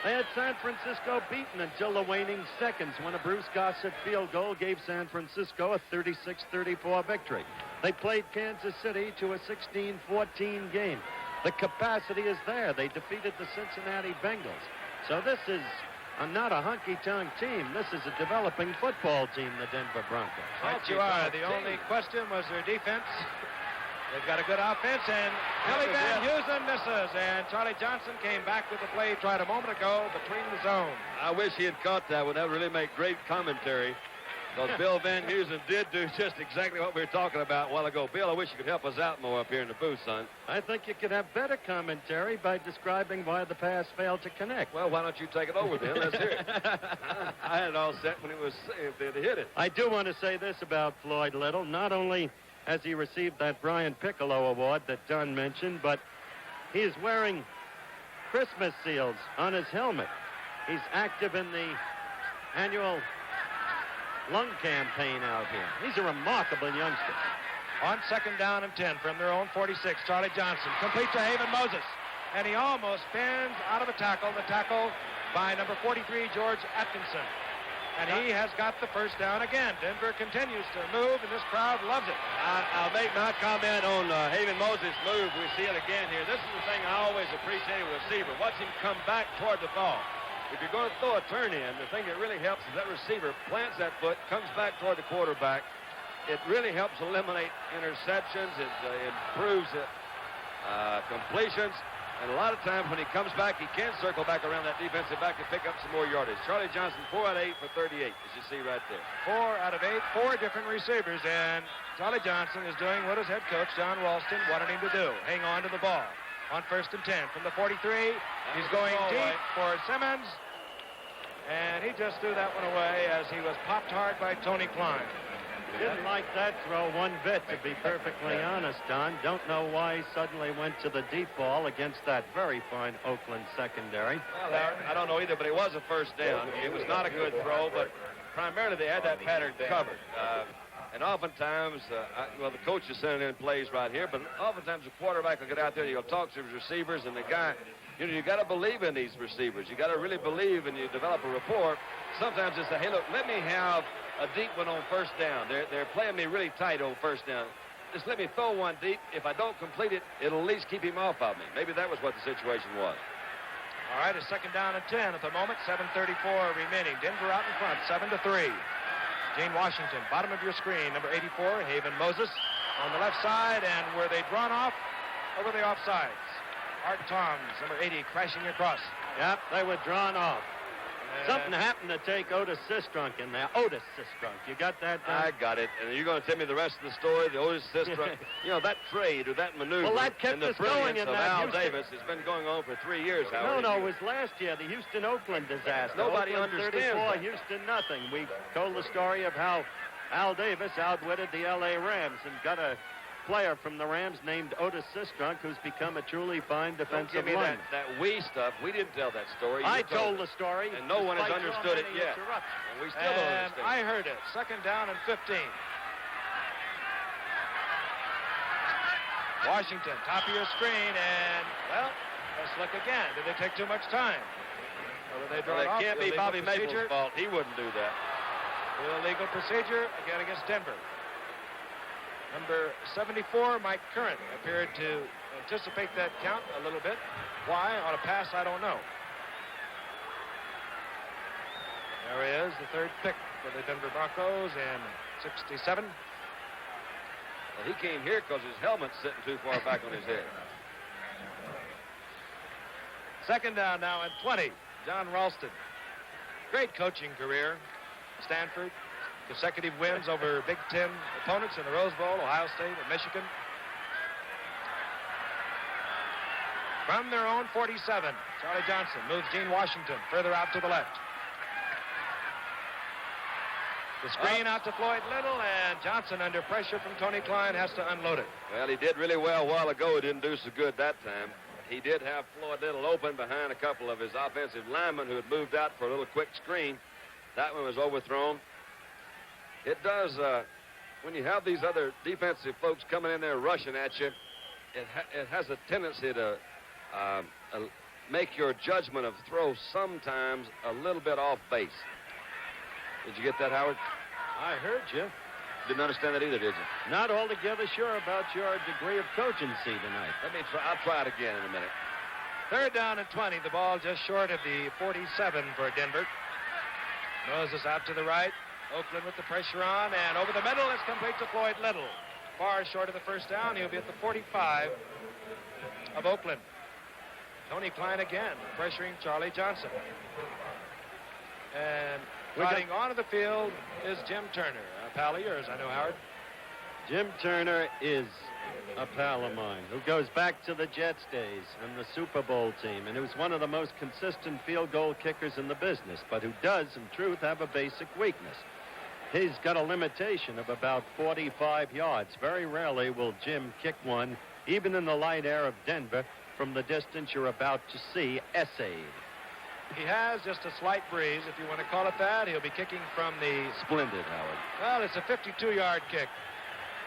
they had San Francisco beaten until the waning seconds when a Bruce Gossett field goal gave San Francisco a 36-34 victory. They played Kansas City to a 16-14 game. The capacity is there. They defeated the Cincinnati Bengals. So this is not a honky-tonk team. This is a developing football team, the Denver Broncos. Right you are. The only question was their defense. They've got a good offense, and Billy Van Heusen misses, and Charlie Johnson came back with the play tried a moment ago between the zones. I wish he had caught that one. That would really make great commentary. Because Bill Van Heusen did do just exactly what we were talking about a while ago. Bill, I wish you could help us out more up here in the booth, son. I think you could have better commentary by describing why the pass failed to connect. Well, why don't you take it over then? Let's hear it. I had it all set when they hit it. I do want to say this about Floyd Little. Not only has he received that Brian Piccolo Award that John mentioned, but he is wearing Christmas seals on his helmet. He's active in the annual lung campaign out here. He's a remarkable youngster. On second down and 10 from their own 46, Charlie Johnson complete to Haven Moses. And he almost bends out of the tackle by number 43, George Atkinson. And he has got the first down again. Denver continues to move, and this crowd loves it. I'll make my comment on Haven Moses' move. We see it again here. This is the thing I always appreciate with a receiver. Watch him come back toward the ball. If you're going to throw a turn in, the thing that really helps is that receiver plants that foot, comes back toward the quarterback. It really helps eliminate interceptions. It improves completions. And a lot of times when he comes back, he can circle back around that defensive back and pick up some more yardage. Charlie Johnson, 4 out of 8 for 38, as you see right there. 4 out of 8, 4 different receivers. And Charlie Johnson is doing what his head coach, John Ralston, wanted him to do. Hang on to the ball. On first and 10 from the 43, he's going deep for Simmons, and he just threw that one away as he was popped hard by Tony Klein. Didn't like that throw one bit, to be perfectly honest, Don. Don't know why he suddenly went to the deep ball against that very fine Oakland secondary. Well, I don't know either, but it was a first down. It was not a good throw, but primarily they had that pattern covered. And oftentimes, the coach is sending in plays right here, but oftentimes the quarterback will get out there, he'll talk to his receivers, and the guy, you got to believe in these receivers. You got to really believe, and you develop a rapport. Sometimes it's hey, look, let me have a deep one on first down. They're playing me really tight on first down. Just let me throw one deep. If I don't complete it, it'll at least keep him off of me. Maybe that was what the situation was. All right, a second down and 10 at the moment. 7:34 remaining. Denver out in front, 7-3. Gene Washington, bottom of your screen, number 84, Haven Moses on the left side, and were they drawn off or were they offsides? Art Toms, number 80, crashing across. Yep, they were drawn off. Something happened to take Otis Sistrunk in there. Otis Sistrunk. You got that down? I got it. And you're going to tell me the rest of the story, the Otis Sistrunk. That trade or that maneuver. Well, that kept and the us going in of that Al Davis has been going on for 3 years, Howard. No, it was last year, the Houston-Oakland disaster. Nobody Oakland understands 34, that. Houston nothing. We told the story of how Al Davis outwitted the L.A. Rams and got a player from the Rams named Otis Sistrunk, who's become a truly fine defensive lineman. That we stuff. We didn't tell that story. I told the story. And no one has understood it yet. And we still don't understand. I heard it. Second down and 15. Washington, top of your screen, and, well, let's look again. Did they take too much time? Or did they draw it off? It can't be Bobby Maple's fault. He wouldn't do that. Illegal procedure again against Denver. Number 74, Mike Curran, appeared to anticipate that count a little bit. Why? On a pass, I don't know. There he is, the third pick for the Denver Broncos in 67. Well, he came here because his helmet's sitting too far back on his head. Second down now and 20. John Ralston. Great coaching career. Stanford. Consecutive wins over Big Ten opponents in the Rose Bowl, Ohio State and Michigan. From their own 47, Charlie Johnson moves Gene Washington further out to the left. The screen out to Floyd Little, and Johnson, under pressure from Tony Klein, has to unload it. Well, he did really well a while ago. He didn't do so good that time. He did have Floyd Little open behind a couple of his offensive linemen who had moved out for a little quick screen. That one was overthrown. It does, when you have these other defensive folks coming in there rushing at you, it has a tendency to make your judgment of throw sometimes a little bit off base. Did you get that, Howard? I heard you. Didn't understand that either, did you? Not altogether sure about your degree of cogency tonight. Let me try. I'll try it again in a minute. Third down and 20. The ball just short of the 47 for Denver. Moses out to the right. Oakland with the pressure on, and over the middle, it's complete to Floyd Little. far short of the first down. He'll be at the 45 of Oakland. Tony Klein again pressuring Charlie Johnson. And riding onto the field is Jim Turner. A pal of yours, I know, Howard. Jim Turner is a pal of mine who goes back to the Jets days and the Super Bowl team, and who's one of the most consistent field goal kickers in the business, but who does, in truth, have a basic weakness. He's got a limitation of about 45 yards. Very rarely will Jim kick one, even in the light air of Denver, from the distance you're about to see essayed. He has just a slight breeze, if you want to call it that. He'll be kicking from the... Splendid, Howard. Well, it's a 52-yard kick.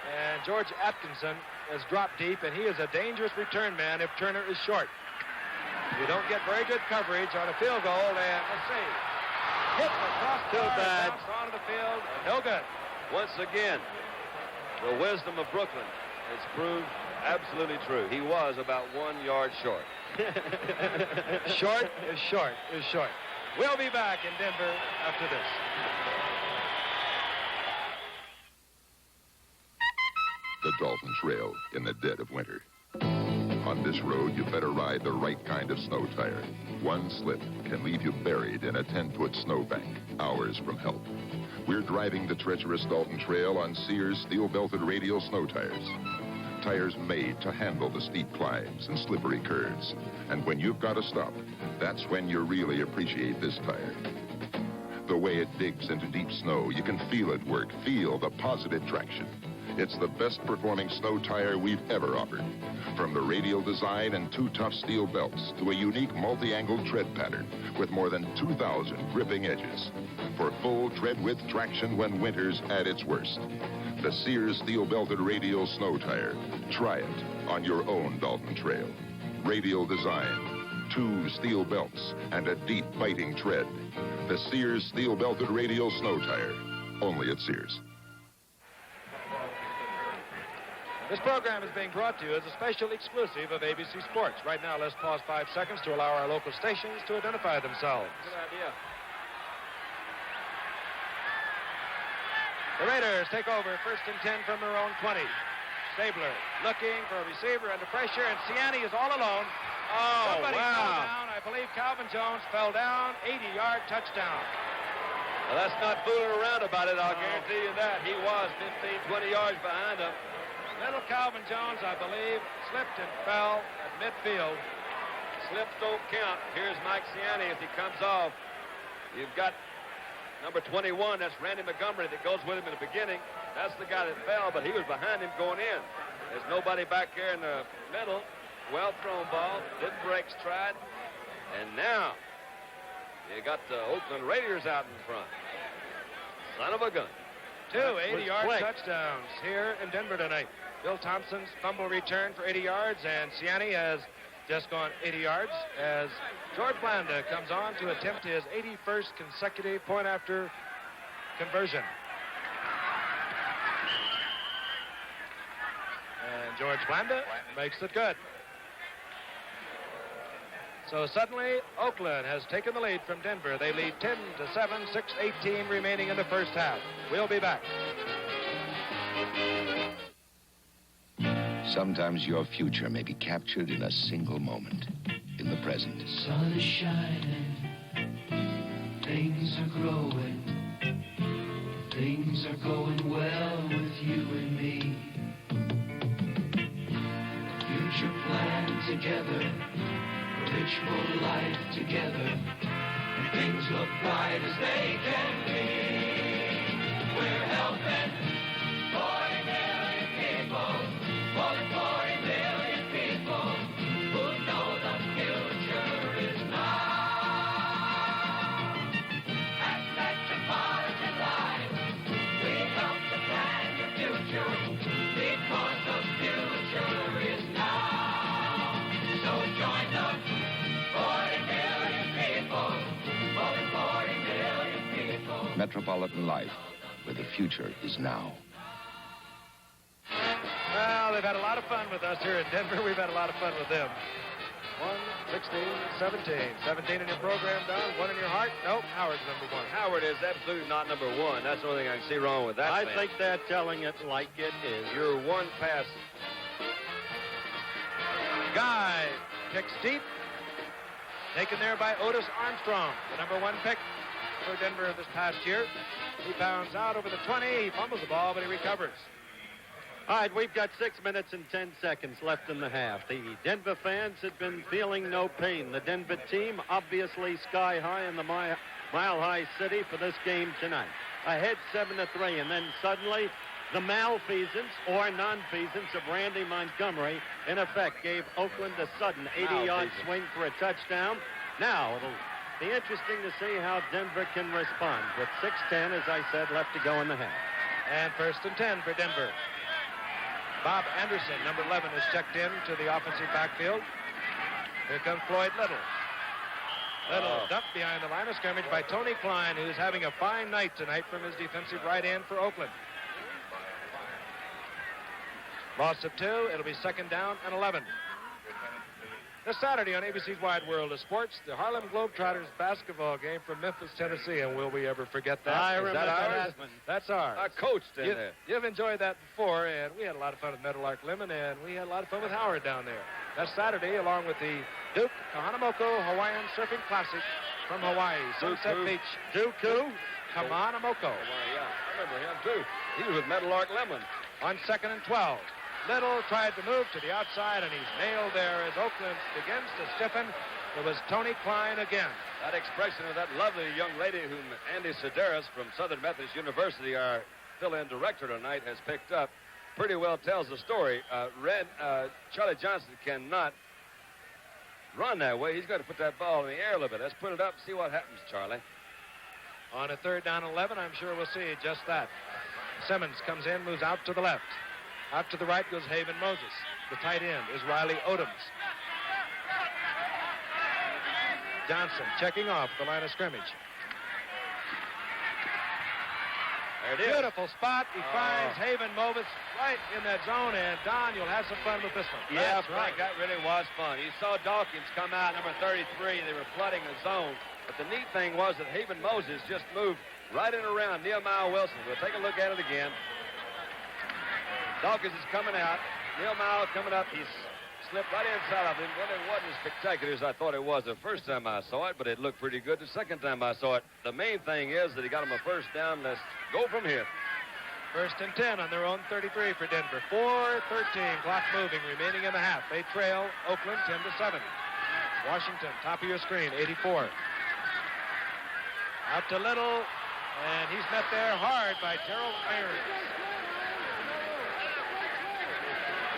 And George Atkinson has dropped deep, and he is a dangerous return man if Turner is short. You don't get very good coverage on a field goal, and let's see. Hit across the bad. Onto the field, no good. Once again, the wisdom of Brooklyn has proved absolutely true. He was about 1 yard short. Short is short is short. We'll be back in Denver after this. The Dalton Trail in the dead of winter. On this road, you better ride the right kind of snow tire. One slip can leave you buried in a 10-foot snowbank, hours from help. We're driving the treacherous Dalton Trail on Sears steel-belted radial snow tires. Tires made to handle the steep climbs and slippery curves. And when you've got to stop, that's when you really appreciate this tire. The way it digs into deep snow, you can feel it work, feel the positive traction. It's the best performing snow tire we've ever offered. From the radial design and 2 tough steel belts to a unique multi-angled tread pattern with more than 2,000 gripping edges. For full tread width traction when winter's at its worst. The Sears steel-belted radial snow tire. Try it on your own Dalton Trail. Radial design, 2 steel belts, and a deep biting tread. The Sears steel-belted radial snow tire. Only at Sears. This program is being brought to you as a special exclusive of ABC Sports. Right now, let's pause 5 seconds to allow our local stations to identify themselves. Good idea. The Raiders take over 1st and 10 from their own 20. Stabler looking for a receiver under pressure, and Ciani is all alone. Oh, Somebody wow. fell down. I believe Calvin Jones fell down. 80-yard touchdown. Well, that's not fooling around about it, I'll guarantee you that. He was 15, 20 yards behind him. Little Calvin Jones, I believe, slipped and fell at midfield. Slips don't count. Here's Mike Ciani as he comes off. You've got number 21, that's Randy Montgomery that goes with him in the beginning. That's the guy that fell, but he was behind him going in. There's nobody back here in the middle. Well thrown ball, didn't break stride. And now, you got the Oakland Raiders out in front. Son of a gun. 2 80-yard touchdowns here in Denver tonight. Bill Thompson's fumble return for 80 yards, and Ciani has just gone 80 yards as George Blanda comes on to attempt his 81st consecutive point-after conversion. And George Blanda makes it good. So suddenly, Oakland has taken the lead from Denver. They lead 10-7, 6:18 remaining in the first half. We'll be back. Sometimes your future may be captured in a single moment, in the present. Sun is shining, things are growing, things are going well with you and me. Future plan together, rich for life together, and things look bright as they can be. We're helping 40 million people. More than 40 million people who know the future is now. At Metropolitan Life, we help to plan your future because the future is now. So join the 40 million people, more than 40 million people. Metropolitan Life, where the future is now. Well, they've had a lot of fun with us here in Denver. We've had a lot of fun with them. 16, 17. 17 in your program, Don. 1 in your heart? Nope. Howard's number 1. Howard is absolutely not number 1. That's the only thing I can see wrong with that. I fan. think they're telling it like it is. You're one pass. Guy kicks deep. Taken there by Otis Armstrong, the number 1 pick for Denver this past year. He pounds out over the 20. He fumbles the ball, but he recovers. All right, we've got 6 minutes and 10 seconds left in the half. The Denver fans had been feeling no pain. The Denver team obviously sky high in the Mile High City for this game tonight. Ahead 7-3, and then suddenly the malfeasance or nonfeasance of Randy Montgomery, in effect, gave Oakland a sudden 80-yard swing for a touchdown. Now, it'll be interesting to see how Denver can respond with 6:10, as I said, left to go in the half. And 1st and 10 for Denver. Bob Anderson, number 11, is checked in to the offensive backfield. Here comes Floyd Little. Little dumped behind the line of scrimmage by Tony Klein, who's having a fine night tonight from his defensive right end for Oakland. Loss of 2. It'll be 2nd down and 11. This Saturday on ABC's Wide World of Sports, the Harlem Globetrotters basketball game from Memphis, Tennessee. And will we ever forget that? I Is remember that ours? that one. That's ours. I coached in there. You've enjoyed that before, and we had a lot of fun with Meadowlark Lemon, and we had a lot of fun with Howard down there. That's Saturday, along with the Duke Kahanamoko Hawaiian Surfing Classic from Hawaii, Sunset Beach. Dooku Kahanamoko. Yeah, I remember him, too. He was with Meadowlark Lemon. On 2nd and 12. Little tried to move to the outside, and he's nailed there as Oakland begins to stiffen. It was Tony Klein again. That expression of that lovely young lady whom Andy Sedaris from Southern Methodist University, our fill-in director tonight, has picked up, pretty well tells the story. Charlie Johnson cannot run that way. He's got to put that ball in the air a little bit. Let's put it up and see what happens, Charlie. On a 3rd down and 11, I'm sure we'll see just that. Simmons comes in, moves out to the left. Out to the right goes Haven Moses. The tight end is Riley Odoms. Johnson checking off the line of scrimmage. There it is. Beautiful spot. He finds Haven Moses right in that zone. And, Don, you'll have some fun with this one. Yeah, That's right. Frank, that really was fun. You saw Dawkins come out, number 33. They were flooding the zone. But the neat thing was that Haven Moses just moved right in around Nehemiah Wilson. We'll take a look at it again. Dawkins is coming out. Nehemiah coming up. He's slipped right inside of him. Well, it wasn't as spectacular as I thought it was the first time I saw it, but it looked pretty good the second time I saw it. The main thing is that he got him a 1st down. Let's go from here. 1st and 10 on their own 33 for Denver. 4:13, clock moving, remaining in the half. They trail Oakland 10-7. Washington, top of your screen, 84. Out to Little, and he's met there hard by Gerald Irons.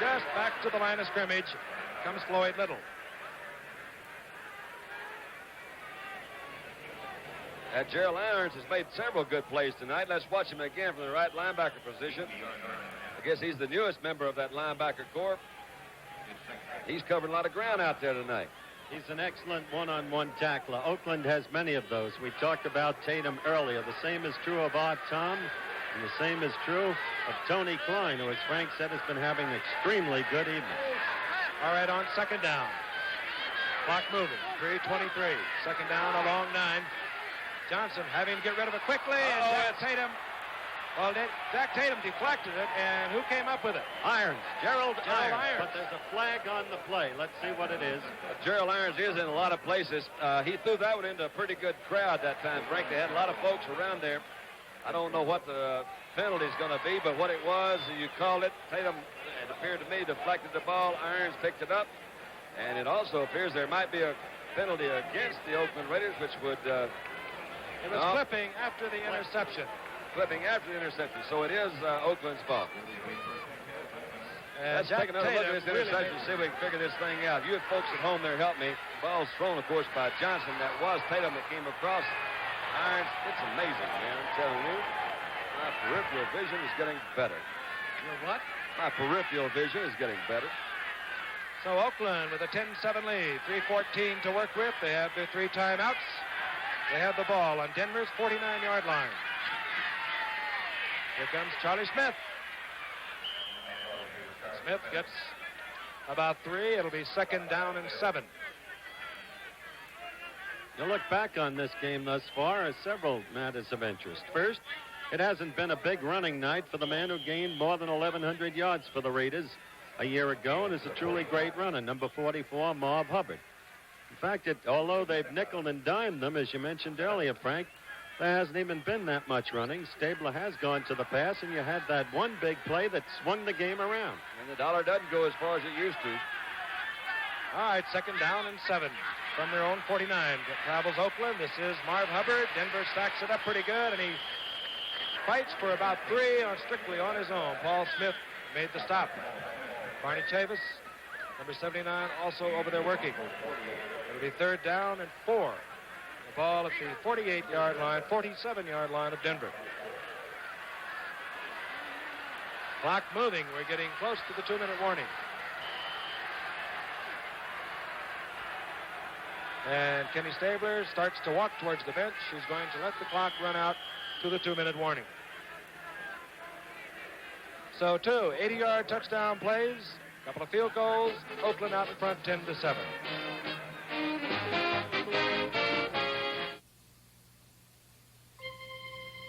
Just back to the line of scrimmage comes Floyd Little. Gerald Irons has made several good plays tonight. Let's watch him again from the right linebacker position. I guess he's the newest member of that linebacker corps. He's covered a lot of ground out there tonight. He's an excellent one-on-one tackler. Oakland has many of those. We talked about Tatum earlier. The same is true of Art Tom, and the same is true of Tony Klein, who, as Frank said, has been having an extremely good evening. All right, on 2nd down. Clock moving, 3:23. 2nd down, a long 9. Johnson having to get rid of it quickly, and Jack Tatum. Well, Jack Tatum deflected it, and who came up with it? Irons, Gerald Irons. Irons. But there's a flag on the play. Let's see what it is. Gerald Irons is in a lot of places. He threw that one into a pretty good crowd that time, Frank. They had a lot of folks around there. I don't know what the penalty's going to be, but what it was, you called it. Tatum, it appeared to me, deflected the ball. Irons picked it up. And it also appears there might be a penalty against the Oakland Raiders, which would... it was clipping after the interception. Clipping after the interception. So it is Oakland's ball. Let's Jack take another look at this Tatum interception and see if we can figure this thing out. You folks at home there help me. Ball's thrown, of course, by Johnson. That was Tatum that came across. Irons, it's amazing, man. I'm telling you. My peripheral vision is getting better. Your what? My peripheral vision is getting better. So Oakland with a 10-7 lead. 3:14 to work with. They have their 3 timeouts. They have the ball on Denver's 49-yard line. Here comes Charlie Smith. Smith gets about 3. It'll be 2nd down and 7. You look back on this game thus far as several matters of interest. First, it hasn't been a big running night for the man who gained more than 1,100 yards for the Raiders a year ago and is a truly great runner, number 44, Marv Hubbard. In fact, although they've nickel and dimed them, as you mentioned earlier, Frank, there hasn't even been that much running. Stabler has gone to the pass, and you had that one big play that swung the game around. And the dollar doesn't go as far as it used to. All right, 2nd down and 7 from their own 49. It travels Oakland. This is Marv Hubbard. Denver stacks it up pretty good, and he fights for about 3 strictly on his own. Paul Smith made the stop. Barney Chavis, number 79, also over there working. It'll be 3rd down and 4. The ball at the 48-yard line, 47-yard line of Denver. Clock moving. We're getting close to the 2-minute warning. And Kenny Stabler starts to walk towards the bench. He's going to let the clock run out to the 2-minute warning. So 2 80-yard touchdown plays, a couple of field goals. Oakland out in front 10-7.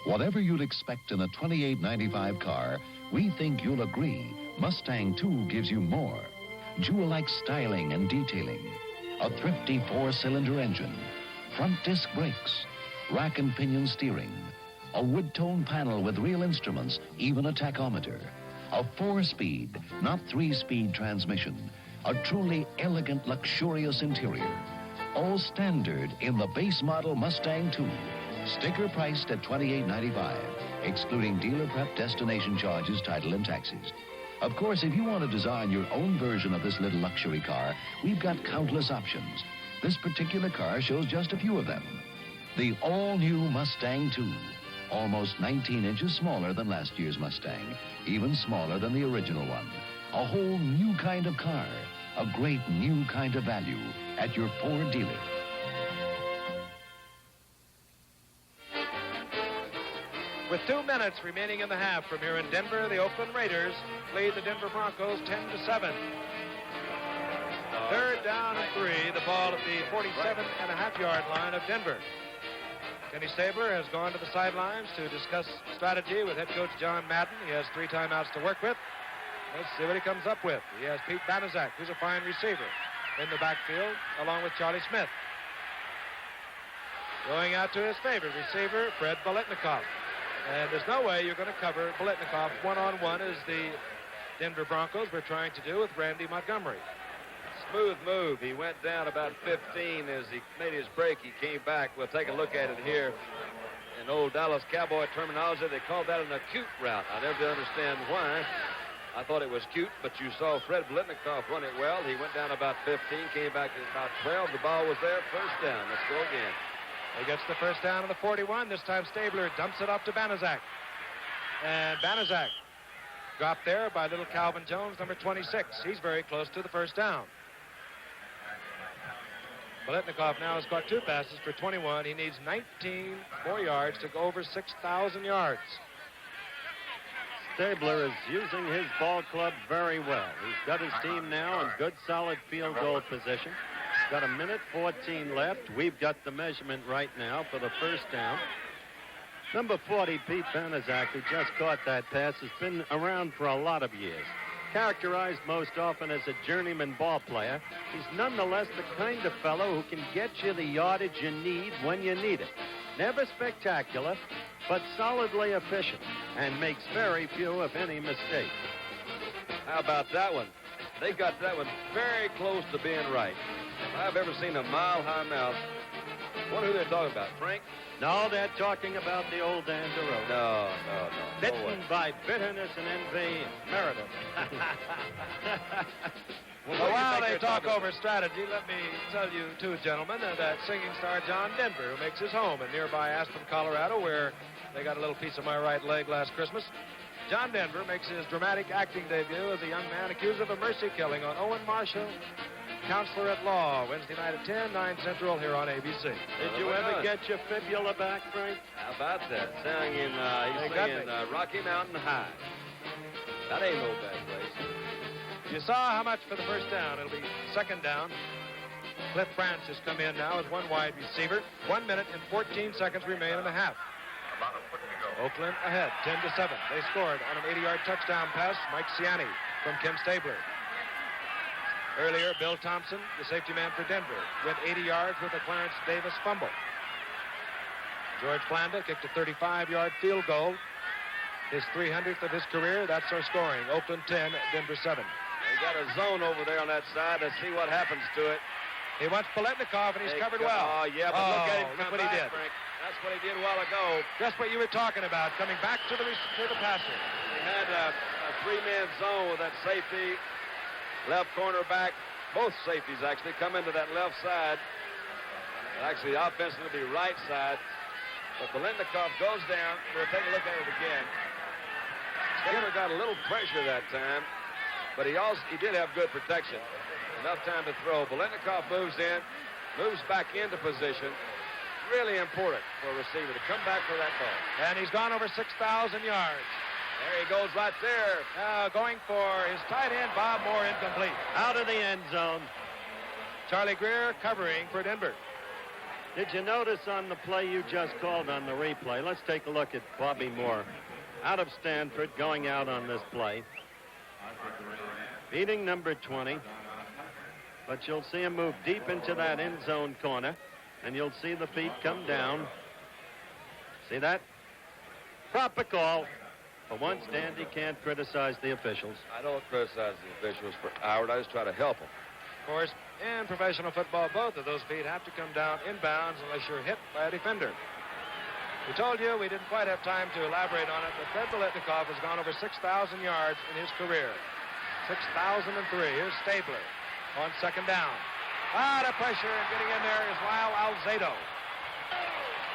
Whatever you'd expect in a $28.95 car, we think you'll agree Mustang 2 gives you more. Jewel-like styling and detailing. A thrifty 4-cylinder engine, front disc brakes, rack and pinion steering, a wood-tone panel with real instruments, even a tachometer, a 4-speed, not 3-speed transmission, a truly elegant, luxurious interior. All standard in the base model Mustang 2. Sticker priced at $28.95, excluding dealer prep, destination charges, title, and taxes. Of course, if you want to design your own version of this little luxury car, we've got countless options. This particular car shows just a few of them. The all-new Mustang 2. Almost 19 inches smaller than last year's Mustang. Even smaller than the original one. A whole new kind of car. A great new kind of value at your Ford dealer. With 2 minutes remaining in the half from here in Denver, the Oakland Raiders lead the Denver Broncos 10-7. 3rd down and 3, the ball at the 47.5-yard line of Denver. Kenny Stabler has gone to the sidelines to discuss strategy with head coach John Madden. He has 3 timeouts to work with. Let's see what he comes up with. He has Pete Banaszak, who's a fine receiver, in the backfield, along with Charlie Smith. Going out to his favorite receiver, Fred Biletnikoff. And there's no way you're going to cover Biletnikoff one-on-one as the Denver Broncos were trying to do with Randy Montgomery. Smooth move. He went down about 15 as he made his break. He came back. We'll take a look at it here. In old Dallas Cowboy terminology, they call that an acute route. I never did understand why. I thought it was cute, but you saw Fred Biletnikoff run it well. He went down about 15, came back to about 12. The ball was there. 1st down. Let's go again. He gets the 1st down of the 41. This time Stabler dumps it off to Banaszak. And Banaszak dropped there by little Calvin Jones, number 26. He's very close to the 1st down. Biletnikoff now has caught 2 passes for 21. He needs 19 more yards to go over 6,000 yards. Stabler is using his ball club very well. He's got his team now in good, solid field goal position. Got 1:14 left. We've got the measurement right now for the 1st down. Number 40, Pete Banaszak, who just caught that pass, has been around for a lot of years. Characterized most often as a journeyman ball player, he's nonetheless the kind of fellow who can get you the yardage you need when you need it. Never spectacular, but solidly efficient, and makes very few, if any, mistakes. How about that one? They got that one very close to being right. If I've ever seen a mile-high mouth, I wonder who they're talking about, Frank? No, they're talking about the old Dan DeRoe. No. Bitten by bitterness and envy, Meredith. Well, while they talk over strategy, let me tell you, too, gentlemen, that singing star John Denver, who makes his home in nearby Aspen, Colorado, where they got a little piece of my right leg last Christmas. John Denver makes his dramatic acting debut as a young man accused of a mercy killing on Owen Marshall, Counselor at Law, Wednesday night at 10, 9 Central here on ABC. Did you ever get your fibula back, Frank? How about that? He's singing Rocky Mountain High. That ain't no bad place. You saw how much for the 1st down. It'll be 2nd down. Cliff Francis come in now as one wide receiver. 1 minute and 14 seconds remain in the half. About a foot to go. Oakland ahead, 10-7. They scored on an 80-yard touchdown pass, Mike Ciani from Kim Stabler. Earlier, Bill Thompson, the safety man for Denver, went 80 yards with a Clarence Davis fumble. George Flanda kicked a 35-yard field goal. His 300th of his career. That's our scoring. Oakland 10, Denver 7. They got a zone over there on that side. Let's see what happens to it. He wants Paletnikov, and he's covered well. Oh, yeah, but look at him. Look what he did. Frank. That's what he did a while ago. Just what you were talking about, coming back to the passer. He had a three-man zone with that safety, left cornerback. Both safeties actually come into that left side. Actually, offensively, be right side. But Paletnikov goes down. We'll take a look at it again. Skinner got a little pressure that time, but he did have good protection. Enough time to throw. Paletnikov moves in, moves back into position. Really important for a receiver to come back for that ball. And he's gone over 6,000 yards. There he goes right there. Now going for his tight end, Bob Moore, incomplete. Out of the end zone. Charlie Greer covering for Denver. Did you notice on the play you just called on the replay? Let's take a look at Bobby Moore. Out of Stanford, going out on this play. Beating number 20. But you'll see him move deep into that end zone corner. And you'll see the feet come down. See that? Proper call. For once, Dandy can't criticize the officials. I don't criticize the officials for Howard. I just try to help them. Of course, in professional football, both of those feet have to come down inbounds unless you're hit by a defender. We told you we didn't quite have time to elaborate on it, but Fred Paletnikov has gone over 6,000 yards in his career. 6,003. Here's Stabler on second down. Out of pressure, and getting in there is Lyle Alzado.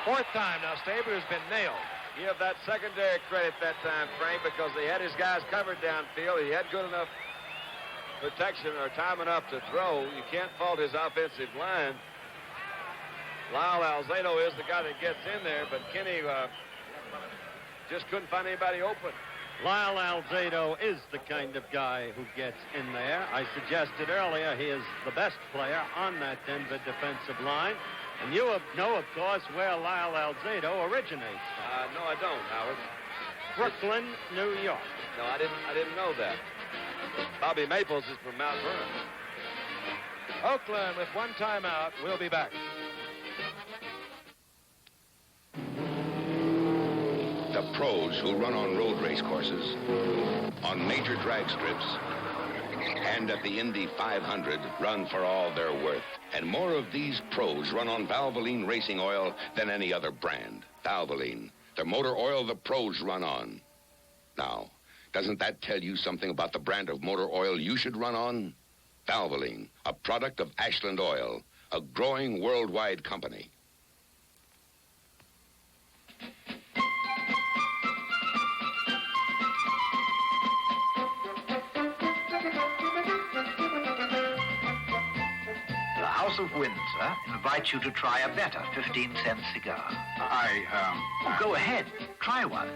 Fourth time now, Stabler has been nailed. Give that secondary credit that time, Frank, because they had his guys covered downfield. He had good enough protection or time enough to throw. You can't fault his offensive line. Lyle Alzado is the guy that gets in there, but Kenny just couldn't find anybody open. Lyle Alzado is the kind of guy who gets in there. I suggested earlier he is the best player on that Denver defensive line. And you know, of course, where Lyle Alzado originates from. No, I don't, Howard. Brooklyn, New York. No, I didn't know that. Bobby Maples is from Mount Vernon. Oakland with one timeout. We'll be back. The pros who run on road race courses, on major drag strips, and at the Indy 500 run for all they're worth. And more of these pros run on Valvoline racing oil than any other brand. Valvoline, the motor oil the pros run on. Now, doesn't that tell you something about the brand of motor oil you should run on? Valvoline, a product of Ashland Oil, a growing worldwide company. The House of Windsor invites you to try a better 15-cent cigar. Go ahead, try one.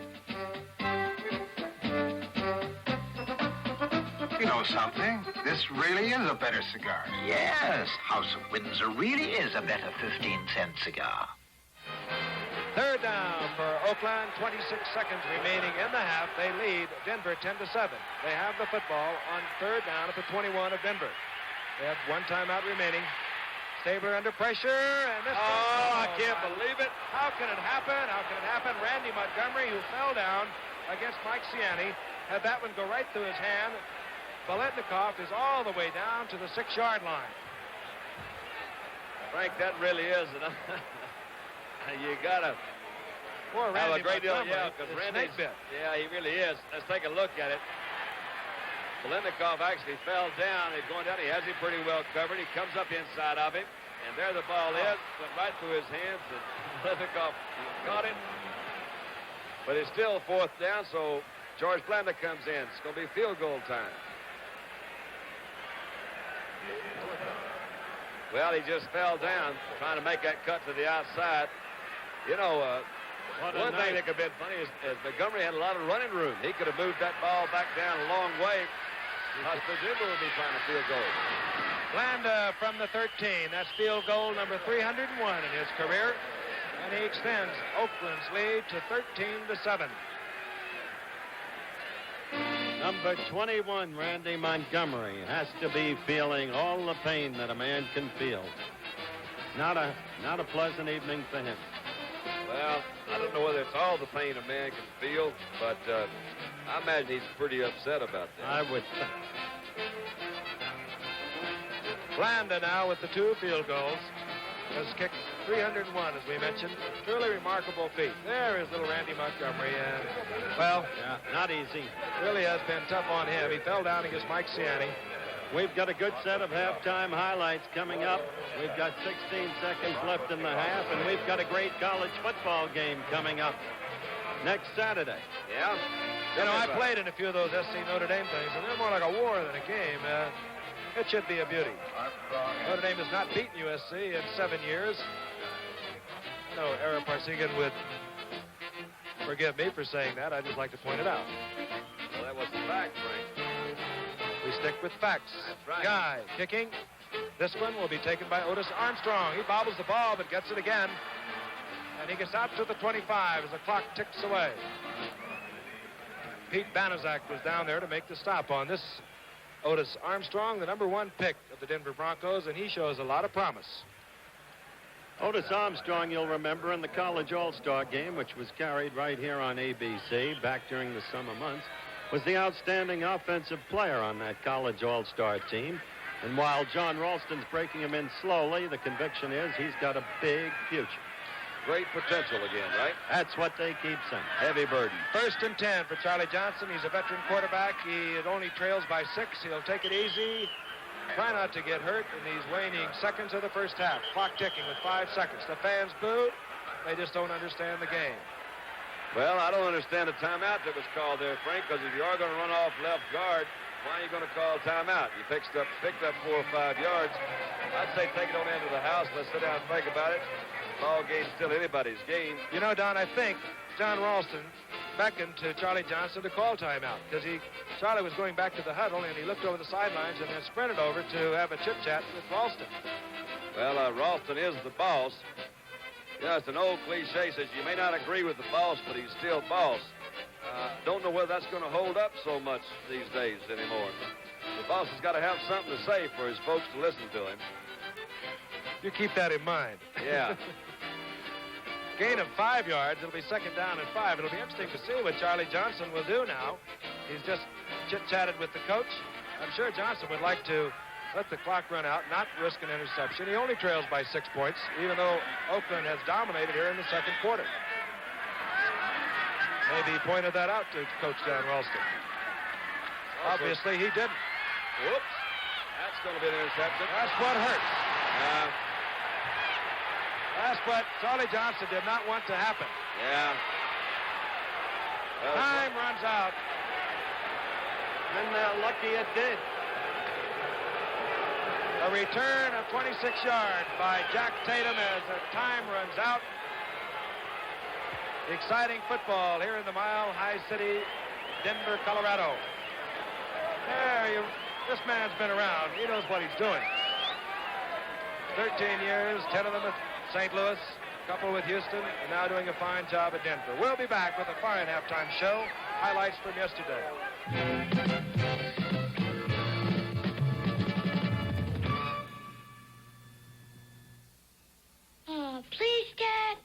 You know something? This really is a better cigar. Yes, House of Windsor really is a better 15-cent cigar. Third down for Oakland, 26 seconds remaining in the half. They lead Denver 10-7. They have the football on third down at the 21 of Denver. They have one timeout remaining. Stabler under pressure, and this I can't believe it. How can it happen? How can it happen? Randy Montgomery, who fell down against Mike Ciani, had that one go right through his hand. Paletnikov is all the way down to the 6-yard line. Frank, that really is. You got to have a great deal. Yeah, because Randy's bit. Yeah, he really is. Let's take a look at it. Paletnikov actually fell down. He's going down. He has him pretty well covered. He comes up inside of him. And there the ball is. Went right through his hands. And Paletnikov caught it. But it's still fourth down, so George Blanda comes in. It's going to be field goal time. Well, he just fell down trying to make that cut to the outside. You know, one thing that could have been funny is Montgomery had a lot of running room. He could have moved that ball back down a long way. Denver will be trying to field goal. Blanda from the 13. That's field goal number 301 in his career. And he extends Oakland's lead to 13-7. Number 21, Randy Montgomery, has to be feeling all the pain that a man can feel. Not a pleasant evening for him. Well, I don't know whether it's all the pain a man can feel, but I imagine he's pretty upset about that. I would think. Blanda now with the 2 field goals has kicked 301, as we mentioned. Truly remarkable feat. There is little Randy Montgomery, and, well, yeah, not easy. Really has been tough on him. He fell down against Mike Ciani. We've got a good set of halftime highlights coming up. We've got 16 seconds left in the half, and we've got a great college football game coming up next Saturday. Yeah? You know, I played in a few of those SC Notre Dame things, and they're more like a war than a game. It should be a beauty. Notre Dame has not beaten USC in 7 years. I know Era Parsegan would forgive me for saying that. I'd just like to point it out. Well, that was the fact, Frank. We stick with facts. That's right. Guy kicking. This one will be taken by Otis Armstrong. He bobbles the ball, but gets it again. And he gets out to the 25 as the clock ticks away. Pete Banaszak was down there to make the stop on this Otis Armstrong, the number 1 pick of the Denver Broncos, and he shows a lot of promise. Otis Armstrong, you'll remember, in the College All-Star game, which was carried right here on ABC back during the summer months, was the outstanding offensive player on that College All-Star team. And while John Ralston's breaking him in slowly, the conviction is he's got a big future. Great potential again, right? That's what they keep saying. Heavy burden. 1st and 10 for Charlie Johnson. He's a veteran quarterback. He only trails by 6. He'll take it easy. Try not to get hurt in these waning seconds of the first half. Clock ticking with 5 seconds. The fans boo. They just don't understand the game. Well, I don't understand the timeout that was called there, Frank, because if you are going to run off left guard, why are you going to call timeout? You picked up 4 or 5 yards. I'd say take it on into the house. Let's sit down and think about it. Ball game's still anybody's game. You know, Don, I think John Ralston beckoned to Charlie Johnson to call timeout because Charlie was going back to the huddle and he looked over the sidelines and then sprinted over to have a chit-chat with Ralston. Well, Ralston is the boss. You know, it's an old cliche, says you may not agree with the boss, but he's still boss. Don't know whether that's going to hold up so much these days anymore. The boss has got to have something to say for his folks to listen to him. You keep that in mind. Yeah. Gain of 5 yards. It'll be 2nd down and 5. It'll be interesting to see what Charlie Johnson will do now. He's just chit-chatted with the coach. I'm sure Johnson would like to let the clock run out, not risk an interception. He only trails by 6 points, even though Oakland has dominated here in the 2nd quarter. Maybe he pointed that out to Coach John Ralston. Obviously, he didn't. Whoops. That's going to be an interception. That's what hurts. That's what Charlie Johnson did not want to happen. Yeah. Well, time runs out. And they're lucky it did. A return of 26 yards by Jack Tatum as the time runs out. Exciting football here in the Mile High City, Denver, Colorado. This man's been around. He knows what he's doing. 13 years, 10 of them at St. Louis, a couple with Houston, and now doing a fine job at Denver. We'll be back with a fine halftime show. Highlights from yesterday. Oh, please, Dad.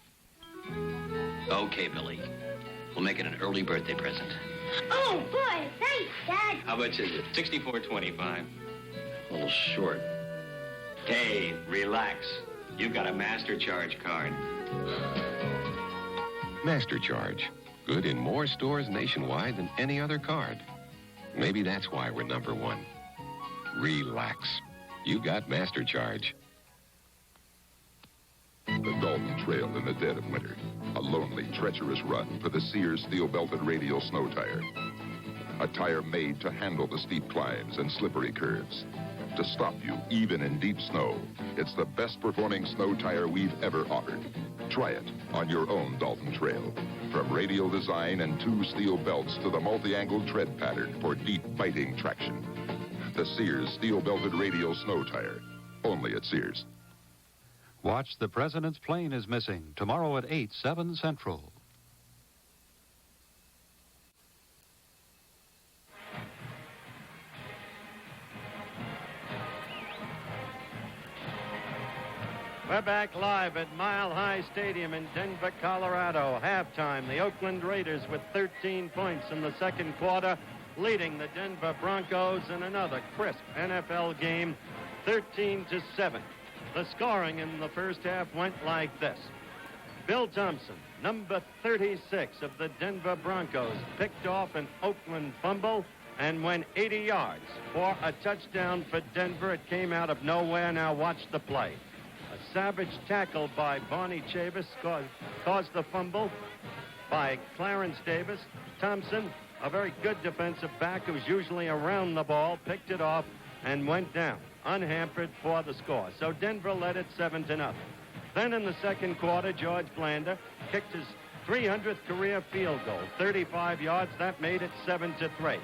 Okay, Billy. We'll make it an early birthday present. Oh, boy, thanks, Dad. How much is it? $64.25. A little short. Hey, relax. You've got a Master Charge card. Master Charge. Good in more stores nationwide than any other card. Maybe that's why we're number 1. Relax. You got Master Charge. The Dalton Trail in the dead of winter. A lonely, treacherous run for the Sears steel-belted radial snow tire. A tire made to handle the steep climbs and slippery curves. To stop you, even in deep snow. It's the best-performing snow tire we've ever offered. Try it on your own Dalton Trail. From radial design and 2 steel belts to the multi-angled tread pattern for deep, biting traction. The Sears steel-belted radial snow tire. Only at Sears. Watch The President's Plane is Missing tomorrow at 8, 7 Central. We're back live at Mile High Stadium in Denver, Colorado. Halftime, the Oakland Raiders with 13 points in the second quarter, leading the Denver Broncos in another crisp NFL game, 13-7. The scoring in the first half went like this. Bill Thompson, number 36 of the Denver Broncos, picked off an Oakland fumble and went 80 yards for a touchdown for Denver. It came out of nowhere. Now watch the play. A savage tackle by Barney Chavis caused the fumble by Clarence Davis. Thompson, a very good defensive back who's usually around the ball, picked it off and went down, unhampered for the score. So Denver led it 7-0. Then in the second quarter, George Blanda kicked his 300th career field goal, 35 yards. That made it 7-3.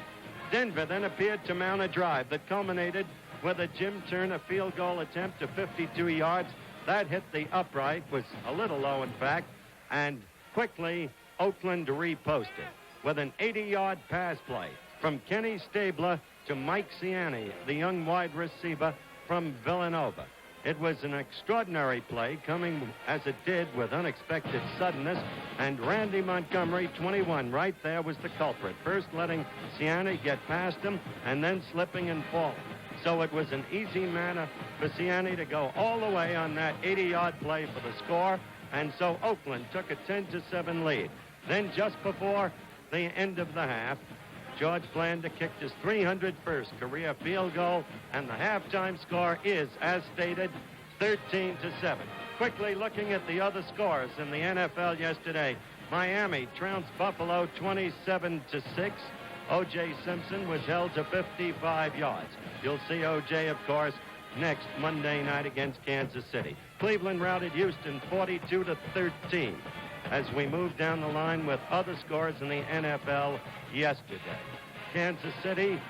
Denver then appeared to mount a drive that culminated with a Jim Turner field goal attempt to 52 yards. That hit the upright, was a little low in fact, and quickly Oakland reposted with an 80-yard pass play from Kenny Stabler to Mike Ciani, the young wide receiver from Villanova. It was an extraordinary play, coming as it did with unexpected suddenness, and Randy Montgomery, 21, right there was the culprit. First letting Ciani get past him, and then slipping and falling. So it was an easy matter for Ciani to go all the way on that 80-yard play for the score, and so Oakland took a 10-7 lead. Then just before the end of the half, George Blanda kicked his 301st career field goal, and the halftime score is, as stated, 13-7. Quickly looking at the other scores in the NFL yesterday, Miami trounced Buffalo 27-6. O.J. Simpson was held to 55 yards. You'll see O.J., of course, next Monday night against Kansas City. Cleveland routed Houston 42-13. As we move down the line with other scores in the NFL yesterday, Kansas City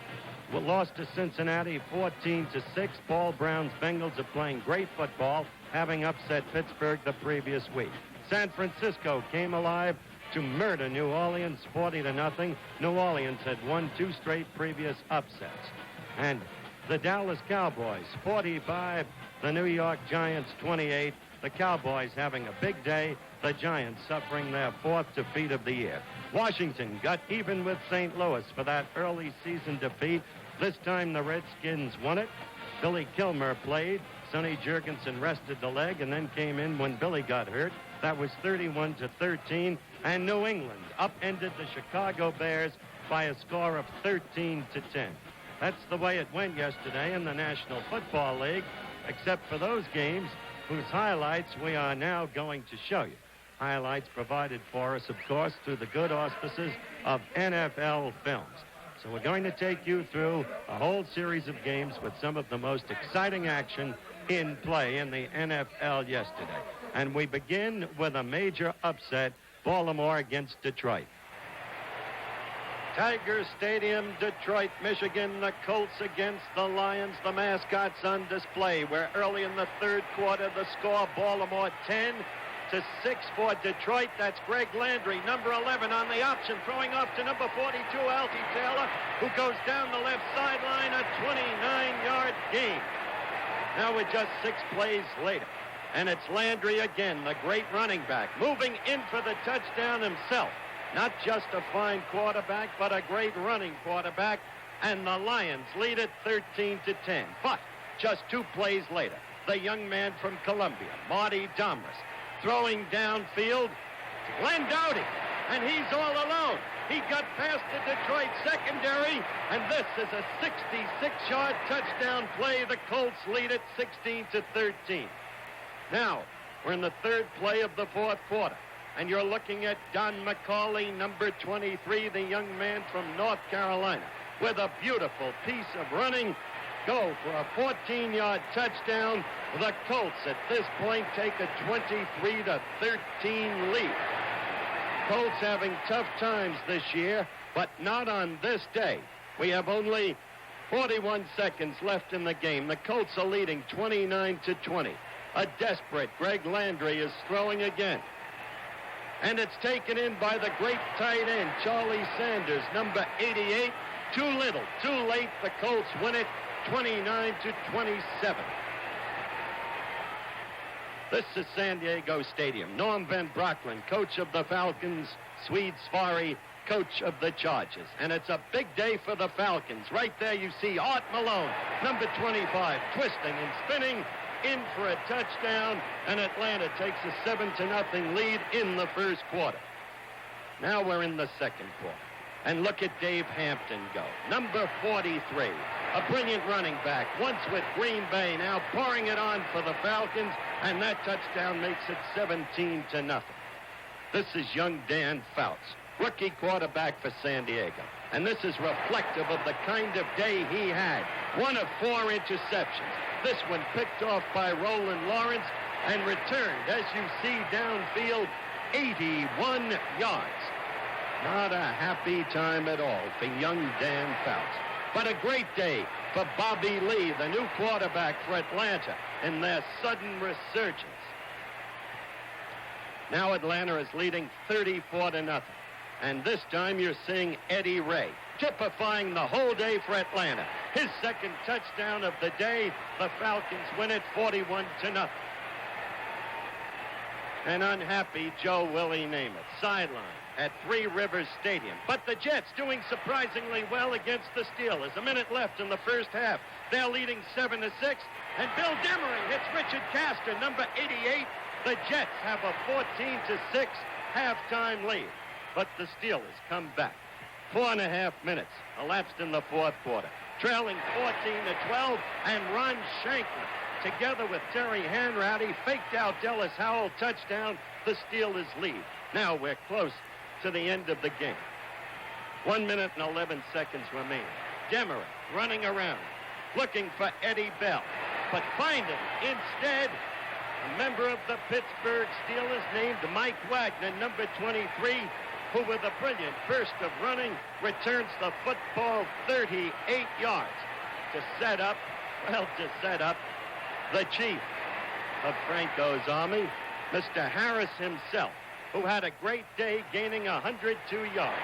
lost to Cincinnati 14-6. Paul Brown's Bengals are playing great football, having upset Pittsburgh the previous week. San Francisco came alive to murder New Orleans 40-0. New Orleans had won 2 straight previous upsets. And the Dallas Cowboys 45, the New York Giants 28. The Cowboys having a big day, the Giants suffering their 4th defeat of the year. Washington got even with St. Louis for that early season defeat. This time the Redskins won it. Billy Kilmer played. Sonny Jurgensen rested the leg and then came in when Billy got hurt. That was 31-13. And New England upended the Chicago Bears by a score of 13-10. That's the way it went yesterday in the National Football League, except for those games whose highlights we are now going to show you. Highlights provided for us, of course, through the good auspices of NFL Films. So we're going to take you through a whole series of games with some of the most exciting action in play in the NFL yesterday. And we begin with a major upset, Baltimore against Detroit. Tiger Stadium, Detroit, Michigan. The Colts against the Lions. The mascots on display, where early in the third quarter, the score, Baltimore 10-6 for Detroit. That's Greg Landry, number 11 on the option, throwing off to number 42, Altie Taylor, who goes down the left sideline, a 29-yard gain. Now we're just 6 plays later, and it's Landry again, the great running back, moving in for the touchdown himself. Not just a fine quarterback, but a great running quarterback. And the Lions lead it 13-10. But just 2 plays later, the young man from Columbia, Marty Domris, throwing downfield to Glenn Dowdy. And he's all alone. He got past the Detroit secondary. And this is a 66-yard touchdown play. The Colts lead it 16-13. Now, we're in the third play of the fourth quarter. And you're looking at Don McCauley, number 23, the young man from North Carolina, with a beautiful piece of running, go for a 14-yard touchdown. The Colts at this point take a 23-13 lead. Colts having tough times this year, but not on this day. We have only 41 seconds left in the game. The Colts are leading 29-20. A desperate Greg Landry is throwing again. And it's taken in by the great tight end, Charlie Sanders, number 88. Too little, too late. The Colts win it 29-27. This is San Diego Stadium. Norm Van Brocklin, coach of the Falcons. Swede Svari, coach of the Chargers. And it's a big day for the Falcons. Right there you see Art Malone, number 25, twisting and spinning in for a touchdown. And Atlanta takes a 7-0 lead in the first quarter. Now we're in the second quarter. And look at Dave Hampton go. Number 43, a brilliant running back, once with Green Bay, now pouring it on for the Falcons, and that touchdown makes it 17-0. This is young Dan Fouts, rookie quarterback for San Diego. And this is reflective of the kind of day he had. 1 of 4 interceptions. This one picked off by Roland Lawrence and returned, as you see downfield, 81 yards. Not a happy time at all for young Dan Fouts. But a great day for Bobby Lee, the new quarterback for Atlanta, in their sudden resurgence. Now Atlanta is leading 34-0. And this time you're seeing Eddie Ray, typifying the whole day for Atlanta. His second touchdown of the day. The Falcons win it 41-0. An unhappy Joe Willie Namath, sideline at Three Rivers Stadium. But the Jets doing surprisingly well against the Steelers. A minute left in the first half. They're leading 7-6. And Bill Demery hits Richard Castor, number 88. The Jets have a 14-6 halftime lead. But the Steelers come back. 4.5 minutes elapsed in the fourth quarter. Trailing 14-12, and Ron Shankman, together with Terry Hanratty, faked out Dallas Howell touchdown, the Steelers lead. Now we're close to the end of the game. 1 minute and 11 seconds remaining. Demery running around, looking for Eddie Bell, but finding instead a member of the Pittsburgh Steelers named Mike Wagner, number 23, who with a brilliant burst of running returns the football 38 yards to set up the chief of Franco's army, Mr. Harris himself, who had a great day gaining 102 yards.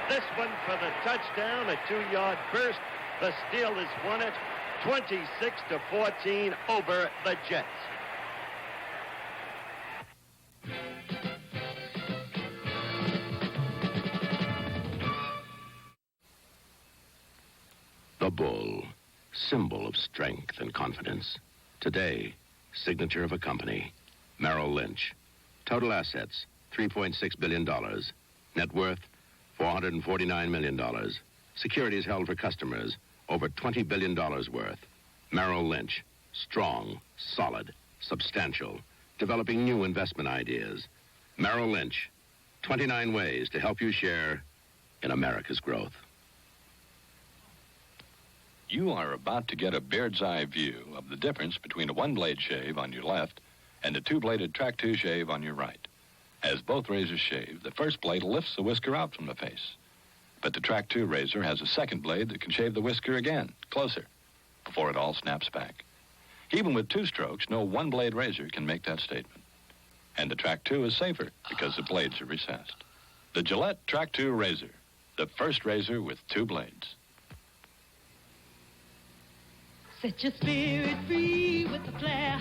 This one for the touchdown, a 2-yard burst. The Steelers won it 26-14 over the Jets. The bull, symbol of strength and confidence. Today, signature of a company, Merrill Lynch. Total assets, $3.6 billion. Net worth, $449 million. Securities held for customers, over $20 billion worth. Merrill Lynch, strong, solid, substantial, developing new investment ideas. Merrill Lynch, 29 ways to help you share in America's growth. You are about to get a bird's eye view of the difference between a one-blade shave on your left and a two-bladed Track 2 shave on your right. As both razors shave, the first blade lifts the whisker out from the face. But the Track 2 razor has a second blade that can shave the whisker again, closer, before it all snaps back. Even with 2 strokes, no one-blade razor can make that statement. And the Track 2 is safer because the blades are recessed. The Gillette Track 2 razor, the first razor with 2 blades. Set your spirit free with the flair.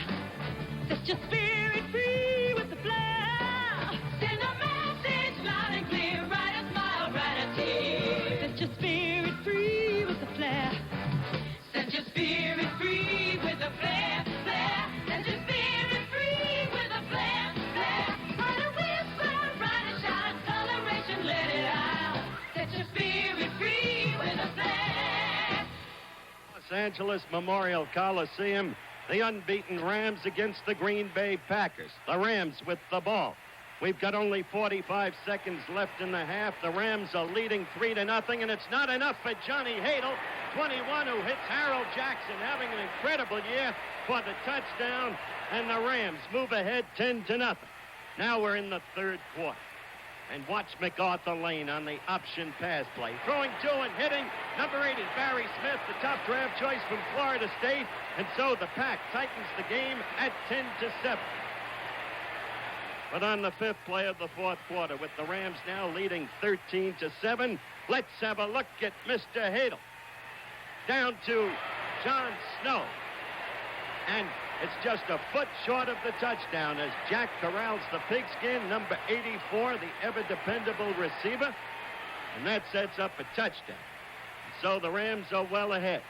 Set your spirit free with the flair. Send a message loud and clear. Write a smile, write a tear. Set your spirit free with the flair. Set your spirit free with the flair, flair. Set your spirit free with the flair, flair. Write a whisper, write a shout, coloration, let it out. Set your spirit free with the flair. Los Angeles Memorial Coliseum, the unbeaten Rams against the Green Bay Packers. The Rams with the ball. We've got only 45 seconds left in the half. The Rams are leading 3-0, and it's not enough for Johnny Hadle, 21, who hits Harold Jackson, having an incredible year for the touchdown, and the Rams move ahead 10-0. Now we're in the third quarter. And watch MacArthur Lane on the option pass play. Throwing to and hitting. Number 8 is Barry Smith, the top draft choice from Florida State. And so the Pack tightens the game at 10-7. But on the 5th play of the 4th quarter, with the Rams now leading 13-7, let's have a look at Mr. Hadel. Down to John Snow. And it's just a foot short of the touchdown as Jack corrals the pigskin, number 84, the ever-dependable receiver. And that sets up a touchdown. So the Rams are well ahead.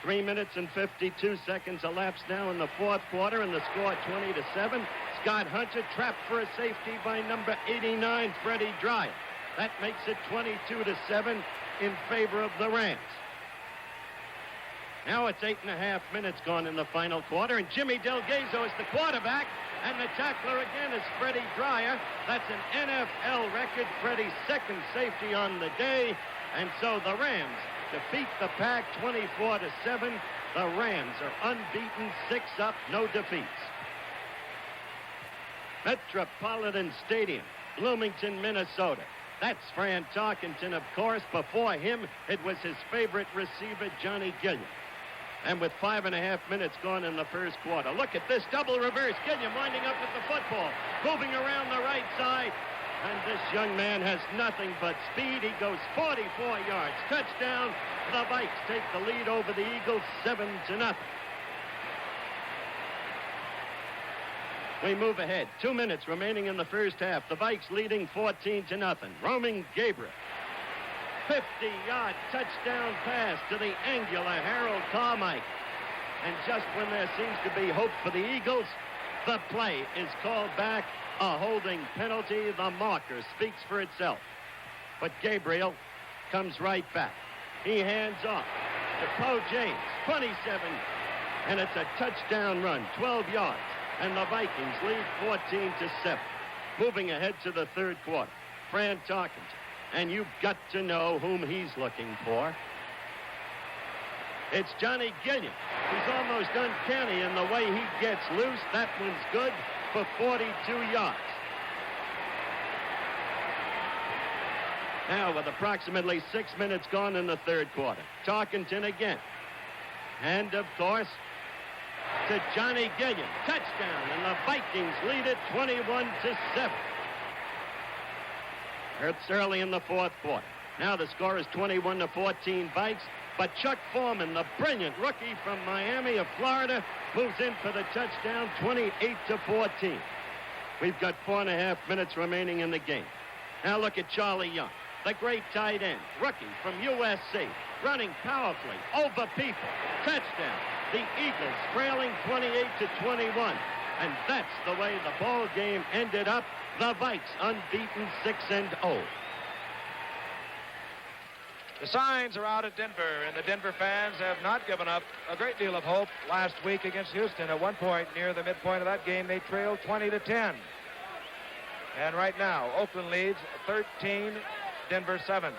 3 minutes and 52 seconds elapsed now in the 4th quarter, and the score 20-7. Scott Hunter trapped for a safety by number 89, Freddie Dreyer. That makes it 22-7 in favor of the Rams. Now it's 8.5 minutes gone in the final quarter, and Jimmy Delgado is the quarterback, and the tackler again is Freddie Dreyer. That's an NFL record, Freddie's second safety on the day, and so the Rams defeat the Pack 24-7. The Rams are unbeaten, 6 up, no defeats. Metropolitan Stadium, Bloomington, Minnesota. That's Fran Tarkenton, of course. Before him, it was his favorite receiver, Johnny Gilliam. And with 5.5 minutes gone in the first quarter. Look at this double reverse. Gilliam winding up with the football, moving around the right side. And this young man has nothing but speed. He goes 44 yards. Touchdown. The Vikes take the lead over the Eagles 7-0. We move ahead. 2 minutes remaining in the first half. The Vikes leading 14-0. Roaming Gabriel. 50-yard touchdown pass to the angular Harold Carmichael. And just when there seems to be hope for the Eagles, the play is called back. A holding penalty. The marker speaks for itself. But Gabriel comes right back. He hands off to Poe James. 27. And it's a touchdown run. 12 yards. And the Vikings lead 14-7. Moving ahead to the third quarter. Fran Tarkenton. And you've got to know whom he's looking for. It's Johnny Gilliam. He's almost uncanny in the way he gets loose. That one's good for 42 yards. Now with approximately 6 minutes gone in the third quarter. Tarkenton again. And of course, to Johnny Gilliam. Touchdown, and the Vikings lead it 21-7. It's early in the fourth quarter. Now the score is 21-14 Vikes, but Chuck Foreman, the brilliant rookie from Miami of Florida, moves in for the touchdown, 28-14. We've got 4.5 minutes remaining in the game. Now look at Charlie Young, the great tight end, rookie from USC, running powerfully over people. Touchdown. The Eagles trailing 28-21. And that's the way the ball game ended up. The Vikes unbeaten 6-0. The signs are out at Denver, and the Denver fans have not given up a great deal of hope last week against Houston. At one point, near the midpoint of that game, they trailed 20-10. And right now, Oakland leads 13, Denver 7.